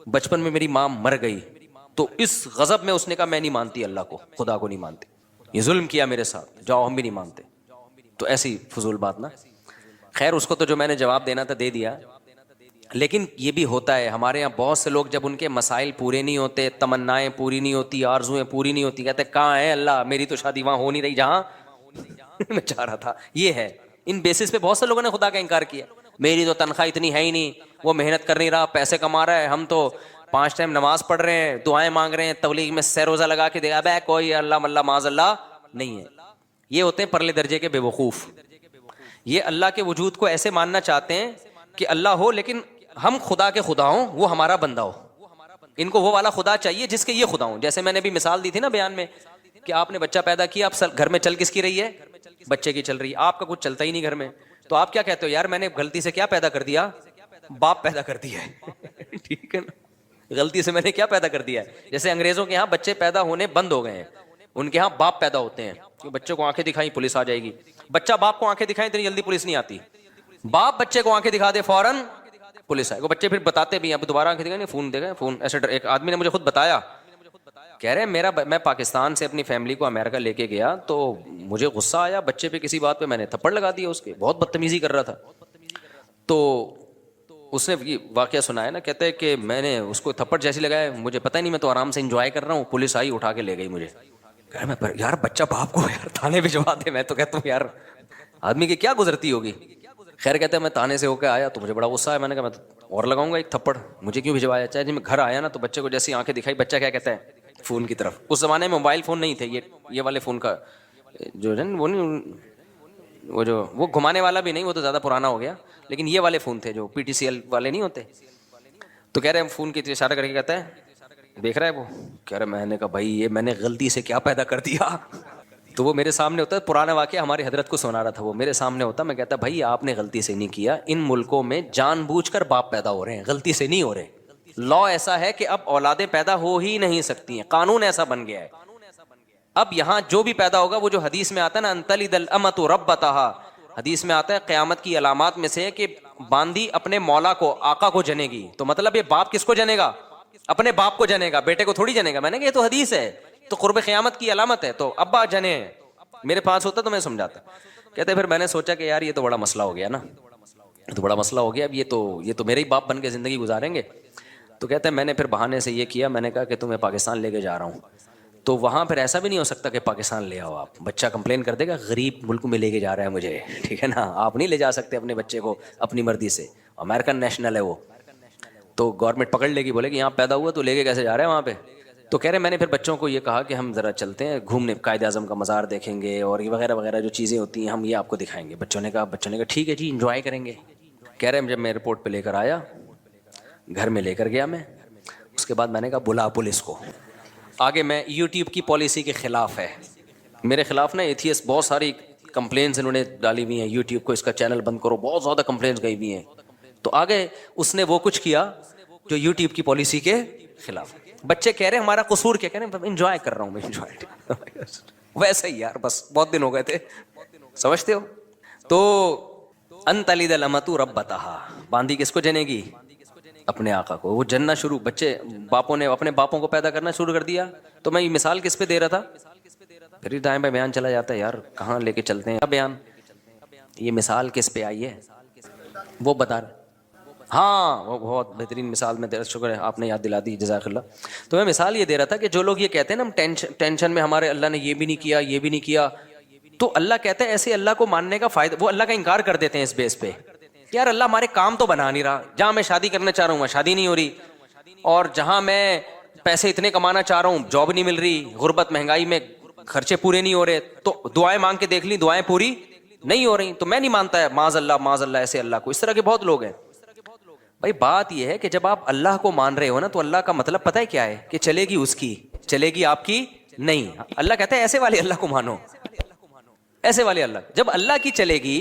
بچپن میں میری ماں مر گئی. تو اس غضب میں اس نے کہا میں نہیں مانتی اللہ کو, خدا کو نہیں مانتی, یہ ظلم کیا میرے ساتھ, جاؤ ہم بھی نہیں مانتے. تو ایسی فضول بات نا. خیر اس کو تو جو میں نے جواب دینا تھا دے دیا. لیکن یہ بھی ہوتا ہے ہمارے یہاں بہت سے لوگ جب ان کے مسائل پورے نہیں ہوتے, تمنائیں پوری نہیں ہوتی, آرزویں پوری نہیں ہوتی, کہتے کہاں ہے اللہ, میری تو شادی وہاں ہو نہیں رہی جہاں میں چاہ رہا تھا. یہ ہے, ان بیسس پہ بہت سے لوگوں نے خدا کا انکار کیا. میری تو تنخواہ اتنی ہے ہی نہیں, وہ محنت کر نہیں رہا, پیسے کما رہا ہے, ہم تو 5 ٹائم نماز پڑھ رہے ہیں, دعائیں مانگ رہے ہیں, تبلیغ میں سہ روزہ لگا کے دے, اب کوئی اللہ ملا معاذ اللہ نہیں ہے. یہ ہوتے ہیں پرلے درجے کے بے وقوف. یہ اللہ کے وجود کو ایسے ماننا چاہتے ہیں کہ اللہ ہو لیکن ہم خدا کے خدا ہوں, وہ ہمارا بندہ ہو. ان کو وہ والا خدا چاہیے جس کے یہ خدا ہوں. جیسے میں نے بھی مثال دی تھی نا بیان میں کہ آپ نے بچہ پیدا کیا, اب گھر میں چل کس کی رہی ہے, بچے کی چل رہی ہے, آپ کا کچھ چلتا ہی نہیں گھر میں. تو آپ کیا کہتے ہو, یار میں نے غلطی سے کیا پیدا کر دیا, باپ پیدا کر دیا ہے. ٹھیک ہے نا, غلطی سے میں نے کیا پیدا کر دیا ہے. جیسے انگریزوں کے ہاں بچے پیدا ہونے بند ہو گئے ہیں, ان کے ہاں باپ پیدا ہوتے ہیں. کہ بچے کو آنکھیں دکھائیں پولیس آ جائے گی, بچہ باپ کو آنکھیں دکھائیں اتنی جلدی پولیس نہیں آتی. باپ بچے کو آنکھیں دکھا دے فوراً پولیس آئے. وہ بچے پھر بتاتے بھی ہیں, اب دوبارہ آنکھیں دکھائیں, فون دے گئے فون. ایسے ایک آدمی نے مجھے خود بتایا, کہہ رہے میں پاکستان سے اپنی فیملی کو امریکہ لے کے گیا تو مجھے غصہ آیا بچے پہ, کسی بات پہ میں نے تھپڑ لگا دیا اس کے, بہت بدتمیزی کر رہا تھا. تو اس نے یہ واقعہ سنایا نا, کہتے ہیں کہ میں نے اس کو تھپڑ جیسی لگایا, مجھے پتہ نہیں, میں تو آرام سے انجوائے کر رہا ہوں, پولیس آئی اٹھا کے لے گئی مجھے. میں یار بچہ باپ کو یار تھانے بھجوا دے. میں تو کہتا ہوں یار آدمی کی کیا گزرتی ہوگی. خیر کہتے ہیں میں تھانے سے ہو کے آیا تو مجھے بڑا غصہ آیا, میں نے کہا میں تو اور لگاؤں گا ایک تھپڑ, مجھے کیوں بھجوایا. چاہے جب میں گھر آیا نا تو بچے کو جیسی آنکھیں دکھائی, بچہ کیا کہتا ہے فون کی طرف. اس زمانے میں موبائل فون نہیں تھے, یہ والے فون کا جو ہے وہ نہیں, وہ گھمانے والا بھی نہیں, وہ تو زیادہ پرانا ہو گیا, لیکن یہ والے فون تھے جو PTCL والے نہیں ہوتے. تو کہہ رہے ہیں فون کی اشارہ کر کے کہتا ہے دیکھ رہا ہے وہ, کہہ رہے میں نے کہا بھائی یہ میں نے غلطی سے کیا پیدا کر دیا. تو وہ میرے سامنے ہوتا ہے, پرانا واقعہ ہماری حضرت کو سنا رہا تھا, وہ میرے سامنے ہوتا, میں کہتا بھائی آپ نے غلطی سے نہیں کیا, ان ملکوں میں جان بوجھ کر باپ پیدا ہو رہے ہیں, غلطی سے نہیں ہو رہے. لا ایسا ہے کہ اب اولادیں پیدا ہو ہی نہیں سکتی ہیں, قانون ایسا بن گیا ہے. اب یہاں جو بھی پیدا ہوگا, وہ جو حدیث میں آتا ہے نا انتلد الامۃ ربتہا, حدیث میں آتا ہے قیامت کی علامات میں سے کہ باندی اپنے مولا کو, آقا کو جنے گی. تو مطلب یہ باپ کس کو جنے گا, اپنے باپ کو جنے گا, بیٹے کو تھوڑی جنے گا. میں نے کہا یہ تو حدیث ہے, تو قرب قیامت کی علامت ہے, تو ابا جنے. میرے پاس ہوتا تو میں سمجھاتا. کہتے پھر میں نے سوچا کہ یار یہ تو بڑا مسئلہ ہو گیا نا, تو بڑا مسئلہ ہو گیا, اب یہ تو میرے ہی باپ بن کے زندگی گزاریں گے. تو کہتے ہیں میں نے پھر بہانے سے یہ کیا, میں نے کہا کہ تمہیں پاکستان لے کے جا رہا ہوں. تو وہاں پھر ایسا بھی نہیں ہو سکتا کہ پاکستان لے آؤ آپ, بچہ کمپلین کر دے گا غریب ملک میں لے کے جا رہا ہے مجھے, ٹھیک ہے نا, آپ نہیں لے جا سکتے اپنے بچے کو اپنی مرضی سے, امریکن نیشنل ہے وہ, تو گورنمنٹ پکڑ لے گی, بولے کہ یہاں پیدا ہوا تو لے کے کیسے جا رہے ہیں وہاں پہ. تو کہہ رہے میں نے پھر بچوں کو یہ کہا کہ ہم ذرا چلتے ہیں گھومنے, قائد اعظم کا مزار دیکھیں گے اور یہ وغیرہ وغیرہ جو چیزیں ہوتی ہیں ہم یہ آپ کو دکھائیں گے. بچوں نے کہا ٹھیک ہے جی انجوائے کریں گے. کہہ رہے جب میں ایئرپورٹ پہ لے کر آیا, گھر میں لے کر گیا میں, اس کے بعد میں نے کہا بلا پولیس کو. آگے میں یوٹیوب کی پالیسی کے خلاف ہے, میرے خلاف نا ایتھیسٹ بہت ساری کمپلینس انہوں نے ڈالی ہوئی ہیں یوٹیوب کو, اس کا چینل بند کرو, بہت زیادہ کمپلینس گئی ہوئی ہیں. تو آگے اس نے وہ کچھ کیا جو یوٹیوب کی پالیسی کے خلاف. بچے کہہ رہے ہیں ہمارا قصور کیا, کہہ رہے ہیں انجوائے کر رہا ہوں میں, انجوائے ویسے ہی یار, بس بہت دن ہو گئے تھے, سمجھتے ہو. تو ان تلد الامۃ ربتہا, باندھی کس کو جنے گی؟ اپنے آقا کو. وہ جننا شروع, بچے باپوں نے اپنے باپوں کو پیدا کرنا شروع کر دیا. تو میں یہ مثال کس پہ دے رہا تھا, پھر دائیں بائیں بیان چلا جاتا ہے یار, کہاں لے کے چلتے ہیں بیان. یہ مثال کس پہ آئی ہے وہ بتا رہے. ہاں وہ بہت بہترین مثال, میں شکر ہے آپ نے یاد دلا دی, جزاک اللہ. تو میں مثال یہ دے رہا تھا کہ جو لوگ یہ کہتے ہیں نا ہم ٹینشن میں ہمارے اللہ نے یہ بھی نہیں کیا یہ بھی نہیں کیا, تو اللہ کہتا ہے ایسے اللہ کو ماننے کا فائدہ, وہ اللہ کا انکار کر دیتے ہیں اس بیس پہ یار اللہ ہمارے کام تو بنا نہیں رہا, جہاں میں شادی کرنا چاہ رہا ہوں وہاں شادی نہیں ہو رہی, اور جہاں میں پیسے اتنے کمانا چاہ رہا ہوں جاب نہیں مل رہی, غربت مہنگائی میں خرچے پورے نہیں ہو رہے, تو دعائیں مانگ کے دیکھ لی دعائیں پوری نہیں ہو رہی, تو میں نہیں مانتا ہے معاذ اللہ ایسے اللہ کو. اس طرح کے بہت لوگ ہیں. بھائی بات یہ ہے کہ جب آپ اللہ کو مان رہے ہو نا, تو اللہ کا مطلب پتہ ہے کیا ہے, کہ چلے گی اس کی, چلے گی آپ کی نہیں. اللہ کہتا ہے ایسے والے اللہ کو مانو, ایسے والے اللہ. جب اللہ کی چلے گی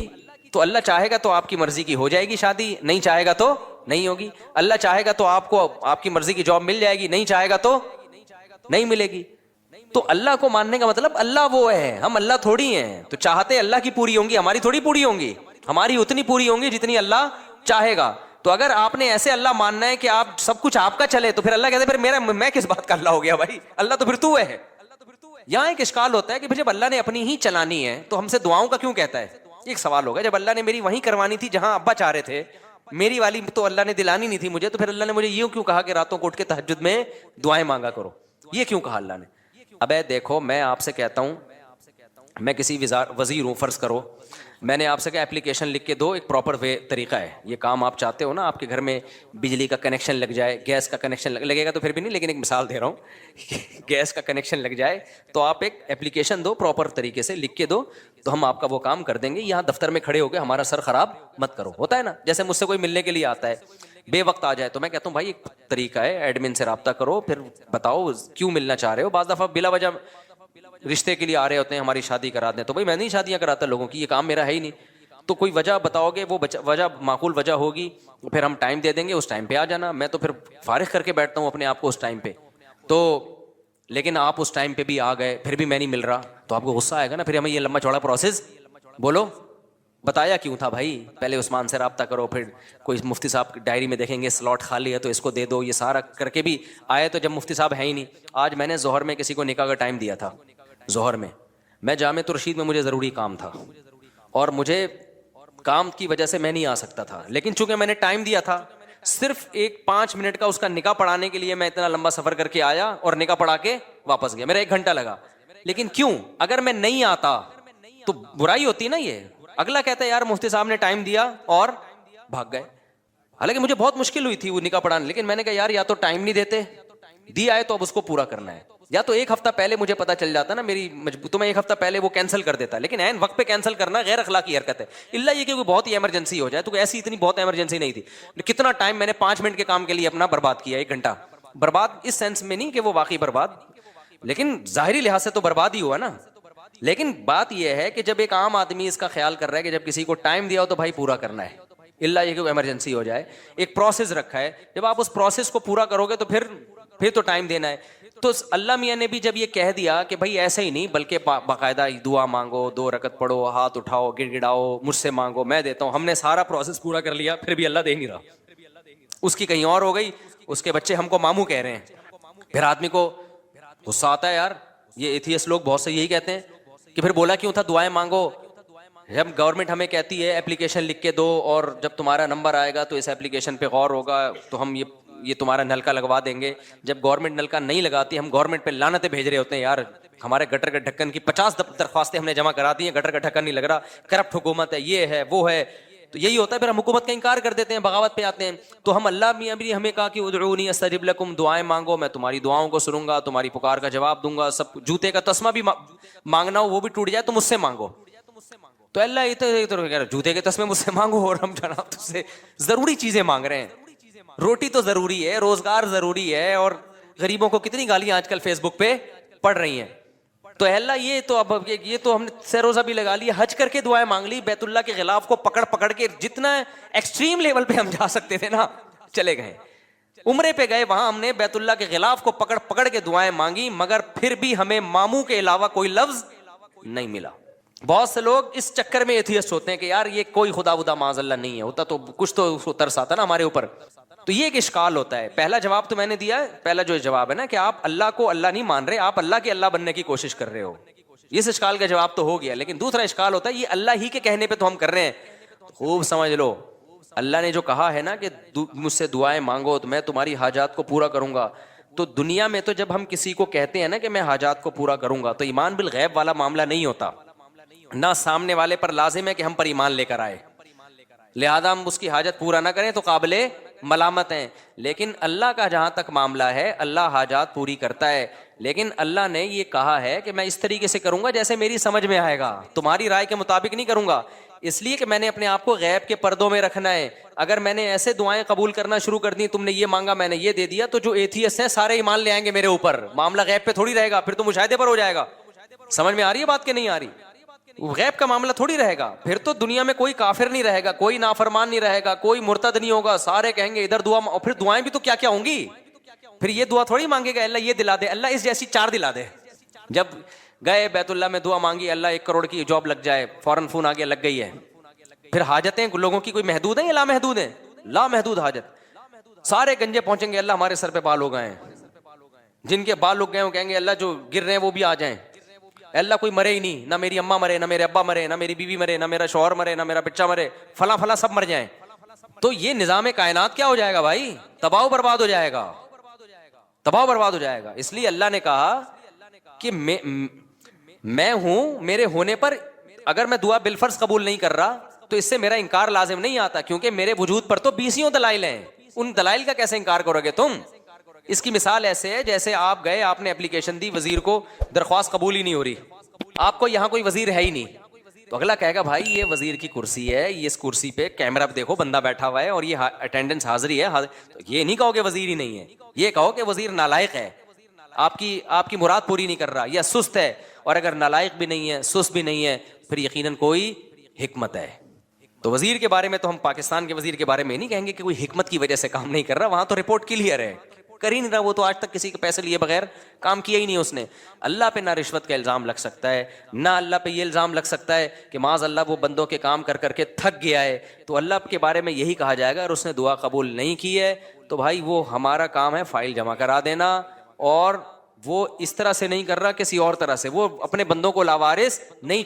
تو اللہ چاہے گا تو آپ کی مرضی کی ہو جائے گی شادی, نہیں چاہے گا تو نہیں ہوگی. اللہ چاہے گا تو آپ کو آپ کی مرضی کی جاب مل جائے گی, نہیں چاہے گا تو نہیں ملے گی. تو اللہ کو ماننے کا مطلب اللہ وہ ہے, ہم اللہ تھوڑی ہیں. تو چاہتے اللہ کی پوری ہوں گی, ہماری تھوڑی پوری ہوں گی, ہماری اتنی پوری ہوں گی جتنی اللہ چاہے گا. تو اگر آپ نے ایسے اللہ ماننا ہے کہ آپ سب کچھ آپ کا چلے, تو پھر اللہ کہتے ہیں پھر میں کس بات کا اللہ ہو گیا بھائی, اللہ تو پھر تو ہے. یہاں ایک اشکال ہوتا ہے کہ جب اللہ نے اپنی ہی چلانی ہے تو ہم سے دعاؤں کا کیوں کہتا ہے. ایک سوال ہوگا, جب اللہ نے میری وہیں کروانی تھی جہاں ابا چاہ رہے تھے, میری والی تو اللہ نے دلانی نہیں تھی مجھے, تو پھر اللہ نے مجھے یہ کیوں کہا کہ راتوں کو اٹھ کے تہجد میں دعائیں مانگا کرو, یہ کیوں کہا اللہ نے. ابے دیکھو میں آپ سے کہتا ہوں, میں کسی وزیر ہوں فرض کرو, میں نے آپ سے کہا اپلیکیشن لکھ کے دو, ایک پراپر طریقہ ہے یہ کام آپ چاہتے ہو نا, آپ کے گھر میں بجلی کا کنیکشن لگ جائے, گیس کا کنیکشن لگے گا تو پھر بھی نہیں, لیکن ایک مثال دے رہا ہوں, گیس کا کنیکشن لگ جائے تو آپ ایک اپلیکیشن دو پراپر طریقے سے لکھ کے دو, تو ہم آپ کا وہ کام کر دیں گے. یہاں دفتر میں کھڑے ہو کے ہمارا سر خراب مت کرو. ہوتا ہے نا, جیسے مجھ سے کوئی ملنے کے لیے آتا ہے بے وقت آ جائے, تو میں کہتا ہوں بھائی ایک طریقہ ہے, ایڈمن سے رابطہ کرو, پھر بتاؤ کیوں ملنا چاہ رہے ہو. بعض دفعہ بلا وجہ رشتے کے لیے آ رہے ہوتے ہیں, ہماری شادی کرا دیں, تو بھائی میں نہیں شادیاں کراتا لوگوں کی, یہ کام میرا ہے ہی نہیں. تو کوئی وجہ بتاؤ گے, وہ وجہ معقول وجہ ہوگی, پھر ہم ٹائم دے دیں گے, اس ٹائم پہ آ جانا. میں تو پھر فارغ کر کے بیٹھتا ہوں اپنے آپ کو اس ٹائم پہ. تو لیکن آپ اس ٹائم پہ بھی آ گئے, پھر بھی میں نہیں مل رہا, تو آپ کو غصہ آئے گا نا. پھر ہمیں یہ لمبا چوڑا پروسیس بولو بتایا کیوں تھا بھائی, پہلے عثمان سے رابطہ کرو, پھر کوئی مفتی صاحب ڈائری میں دیکھیں گے سلاٹ خالی ہے تو اس کو دے دو, یہ سارا کر کے بھی آئے. تو جب مفتی صاحب ہیں ہی نہیں, آج میں نے ظہر میں کسی کو نکاح کا ٹائم دیا تھا, ظہر میں جامع الرشید میں مجھے ضروری کام تھا, اور مجھے کام کی وجہ سے میں نہیں آ سکتا تھا, لیکن چونکہ میں نے ٹائم دیا تھا, صرف ایک 5 منٹ کا اس کا نکاح پڑھانے کے لیے میں اتنا لمبا سفر کر کے آیا اور نکاح پڑھا کے واپس گیا, میرا 1 گھنٹہ لگا. لیکن کیوں, اگر میں نہیں آتا تو برائی ہوتی نا. یہ اگلا کہتا ہے یار مفتی صاحب نے ٹائم دیا اور بھاگ گئے, حالانکہ مجھے بہت مشکل ہوئی تھی وہ نکاح پڑھانے, لیکن میں نے کہا یار یا تو ٹائم نہیں دیتے, دیا ہے تو اب اس کو پورا کرنا ہے, یا تو 1 ہفتہ پہلے مجھے پتا چل جاتا نا میری تو میں 1 ہفتہ پہلے وہ کینسل کر دیتا. لیکن عین وقت پہ کینسل کرنا غیر اخلاقی حرکت ہے, الا یہ کہ کوئی بہت ہی ایمرجنسی ہو جائے. تو ایسی اتنی بہت ایمرجنسی نہیں تھی. کتنا ٹائم میں نے 5 منٹ کے کام کے لیے اپنا برباد کیا, 1 گھنٹہ برباد, اس سینس میں نہیں کہ وہ واقعی برباد, لیکن ظاہری لحاظ سے تو برباد ہی ہوا نا. لیکن بات یہ ہے کہ جب ایک عام آدمی اس کا خیال کر رہا ہے کہ جب کسی کو ٹائم دیا ہو تو بھائی پورا کرنا ہے, الا یہ کہ ایمرجنسی ہو جائے. ایک پروسیس رکھا ہے, جب آپ اس پروسیس کو پورا کرو گے تو پھر تو ٹائم دینا ہے. تو اللہ میاں نے بھی جب یہ کہہ دیا کہ بھائی ایسے ہی نہیں بلکہ باقاعدہ دعا مانگو, 2 رکعت پڑھو, ہاتھ اٹھاؤ, گڑ گڑاؤ, مجھ سے مانگو میں دیتا ہوں, ہم نے سارا پروسیس پورا کر لیا, پھر بھی اللہ دے نہیں رہا. اس کی کہیں اور ہو گئی, اس کے بچے ہم کو ماموں کہہ رہے ہیں. پھر آدمی کو غصہ آتا ہے یار, یہ ایتھیسٹ لوگ بہت سے یہی کہتے ہیں کہ پھر بولا کیوں تھا دعائیں مانگو. جب گورنمنٹ ہمیں کہتی ہے اپلیکیشن لکھ کے دو, اور جب تمہارا نمبر آئے گا تو اس اپلیکیشن پہ غور ہوگا تو ہم یہ تمہارا نلکا لگوا دیں گے. جب گورنمنٹ نلکا نہیں لگاتی, ہم گورنمنٹ پہ لعنتیں بھیج رہے ہوتے ہیں, یار ہمارے گٹر کے ڈھکن کی 50 درخواستیں ہم نے جمع کرا دی ہیں, گٹر کا ڈھکن نہیں لگ رہا, کرپٹ حکومت ہے, یہ ہے وہ ہے. تو یہی ہوتا ہے, پھر ہم حکومت کا انکار کر دیتے ہیں, بغاوت پہ آتے ہیں. تو ہم اللہ میاں بھی ہمیں کہا کہ ادعونی استجب لکم, دعائیں مانگو میں تمہاری دعاؤں کو سنوں گا, تمہاری پکار کا جواب دوں گا. سب جوتے کا تسمہ بھی مانگنا ہو وہ بھی ٹوٹ جائے تو مجھ سے مانگو. تو اللہ یہ جوتے کے تسمے مجھ سے مانگو, اور ہم جناب تجھ سے ضروری چیزیں مانگ رہے ہیں. روٹی تو ضروری ہے, روزگار ضروری ہے, اور غریبوں کو کتنی گالیاں آج کل فیس بک پہ پڑ رہی ہیں. تو اے اللہ یہ تو اب یہ تو ہم نے سہ روزہ بھی لگا لی, حج کر کے دعائیں مانگ لی, بیت اللہ کے غلاف کو پکڑ پکڑ کے جتنا ایکسٹریم لیول پہ ہم جا سکتے تھے نا چلے گئے. عمرے پہ گئے, وہاں ہم نے بیت اللہ کے غلاف کو پکڑ پکڑ کے دعائیں مانگی, مگر پھر بھی ہمیں ماموں کے علاوہ کوئی لفظ نہیں ملا. بہت سے لوگ اس چکر میں ایتھیسٹ ہوتے ہیں کہ یار یہ کوئی خدا ودا معاذ اللہ نہیں ہے, ہوتا تو کچھ تو ترس آتا نا ہمارے اوپر. تو یہ ایک اشکال ہوتا ہے. پہلا جواب تو میں نے دیا ہے, پہلا جو جواب ہے نا کہ آپ اللہ کو اللہ نہیں مان رہے, آپ اللہ کے اللہ بننے کی کوشش کر رہے ہو, اس اشکال کا جواب تو ہو گیا. لیکن دوسرا اشکال ہوتا ہے یہ اللہ ہی کے کہنے پہ تو ہم کر رہے ہیں. خوب سمجھ لو, اللہ نے جو کہا ہے نا کہ مجھ سے دعائیں مانگو تو میں تمہاری حاجات کو پورا کروں گا, تو دنیا میں تو جب ہم کسی کو کہتے ہیں نا کہ میں حاجات کو پورا کروں گا, تو ایمان بالغیب والا معاملہ نہیں ہوتا. نہ سامنے والے پر لازم ہے کہ ہم پر ایمان لے کر آئے, لہذا ہم اس کی حاجت پورا نہ کریں تو قابل ملامت ہیں. لیکن اللہ کا جہاں تک معاملہ ہے, اللہ حاجات پوری کرتا ہے, لیکن اللہ نے یہ کہا ہے کہ میں اس طریقے سے کروں گا جیسے میری سمجھ میں آئے گا, تمہاری رائے کے مطابق نہیں کروں گا. اس لیے کہ میں نے اپنے آپ کو غیب کے پردوں میں رکھنا ہے. اگر میں نے ایسے دعائیں قبول کرنا شروع کر دی, تم نے یہ مانگا میں نے یہ دے دیا, تو جو ایتھیسٹ ہیں سارے ایمان لے آئیں گے میرے اوپر, معاملہ غیب پہ تھوڑی رہے گا, پھر تو مشاہدے پر ہو جائے گا. سمجھ میں آ رہی ہے بات کہ نہیں آ رہی؟ غیب کا معاملہ تھوڑی رہے گا. پھر تو دنیا میں کوئی کافر نہیں رہے گا, کوئی نافرمان نہیں رہے گا, کوئی مرتد نہیں ہوگا, سارے کہیں گے ادھر دعا. اور پھر دعائیں بھی تو کیا کیا ہوں گی, پھر یہ دعا تھوڑی مانگے گا اللہ یہ دلا دے, اللہ اس جیسی 4 دلا دے. جب گئے بیت اللہ میں دعا مانگی اللہ 1 کروڑ کی جاب لگ جائے, فوراً فون آ گیا لگ گئی ہے. پھر حاجتیں لوگوں کی کوئی محدود ہیں یا لامحدود ہیں؟ لامحدود حاجت. سارے گنجے پہنچیں گے اللہ ہمارے سر پہ بال ہو گئے ہیں, جن کے بال اگ گئے وہ کہیں گے اللہ جو گر رہے ہیں وہ بھی آ جائیں. اللہ کوئی مرے ہی نہیں, نہ میری اماں مرے, نہ میرے ابا مرے, نہ میری بیوی مرے, نہ میرا شوہر مرے, نہ میرا بچہ مرے, فلاں فلاں سب مر جائیں. تو یہ نظام کائنات کیا ہو جائے گا بھائی, تباہ و برباد ہو جائے گا, تباہ و برباد ہو جائے گا. اس لیے اللہ نے کہا کہ میں ہوں, میرے ہونے پر اگر میں دعا بالفرض قبول نہیں کر رہا تو اس سے میرا انکار لازم نہیں آتا, کیونکہ میرے وجود پر تو 20 دلائل ہیں. ان دلائل کا کیسے انکار کرو گے تم؟ اس کی مثال ایسے ہے جیسے آپ گئے, آپ نے اپلیکیشن دی, وزیر کو درخواست قبول ہی نہیں ہو رہی, آپ کو یہاں کوئی وزیر ہے ہی نہیں, تو اگلا کہے گا بھائی یہ وزیر کی کرسی ہے, یہ اس کرسی پہ کیمرہ پہ دیکھو بندہ بیٹھا ہوا ہے اور یہ اٹینڈنس حاضری ہے. تو یہ نہیں کہو کہ وزیر ہی نہیں ہے, یہ کہو کہ وزیر نالائق ہے, آپ کی مراد پوری نہیں کر رہا یا سست ہے. اور اگر نالائق بھی نہیں ہے, سست بھی نہیں ہے, پھر یقیناً کوئی حکمت ہے. تو وزیر کے بارے میں تو ہم پاکستان کے وزیر کے بارے میں نہیں کہیں گے کہ کوئی حکمت کی وجہ سے کام نہیں کر رہا, وہاں تو رپورٹ کلیئر ہے, کر ہی نہیں رہا, وہ تو آج تک کسی کے پیسے لیے بغیر کام کیا ہی نہیں اس نے. اللہ پہ نہ رشوت کا الزام لگ سکتا ہے, نہ اللہ پہ یہ الزام لگ سکتا ہے کہ معاذ اللہ وہ بندوں کے کام کر کر کے تھک گیا ہے. تو اللہ کے بارے میں یہی کہا جائے گا اور اس نے دعا قبول نہیں کی ہے تو بھائی وہ ہمارا کام ہے فائل جمع کرا دینا, اور وہ اس طرح سے نہیں کر رہا کسی اور طرح سے, وہ اپنے بندوں کو لاوارث نہیں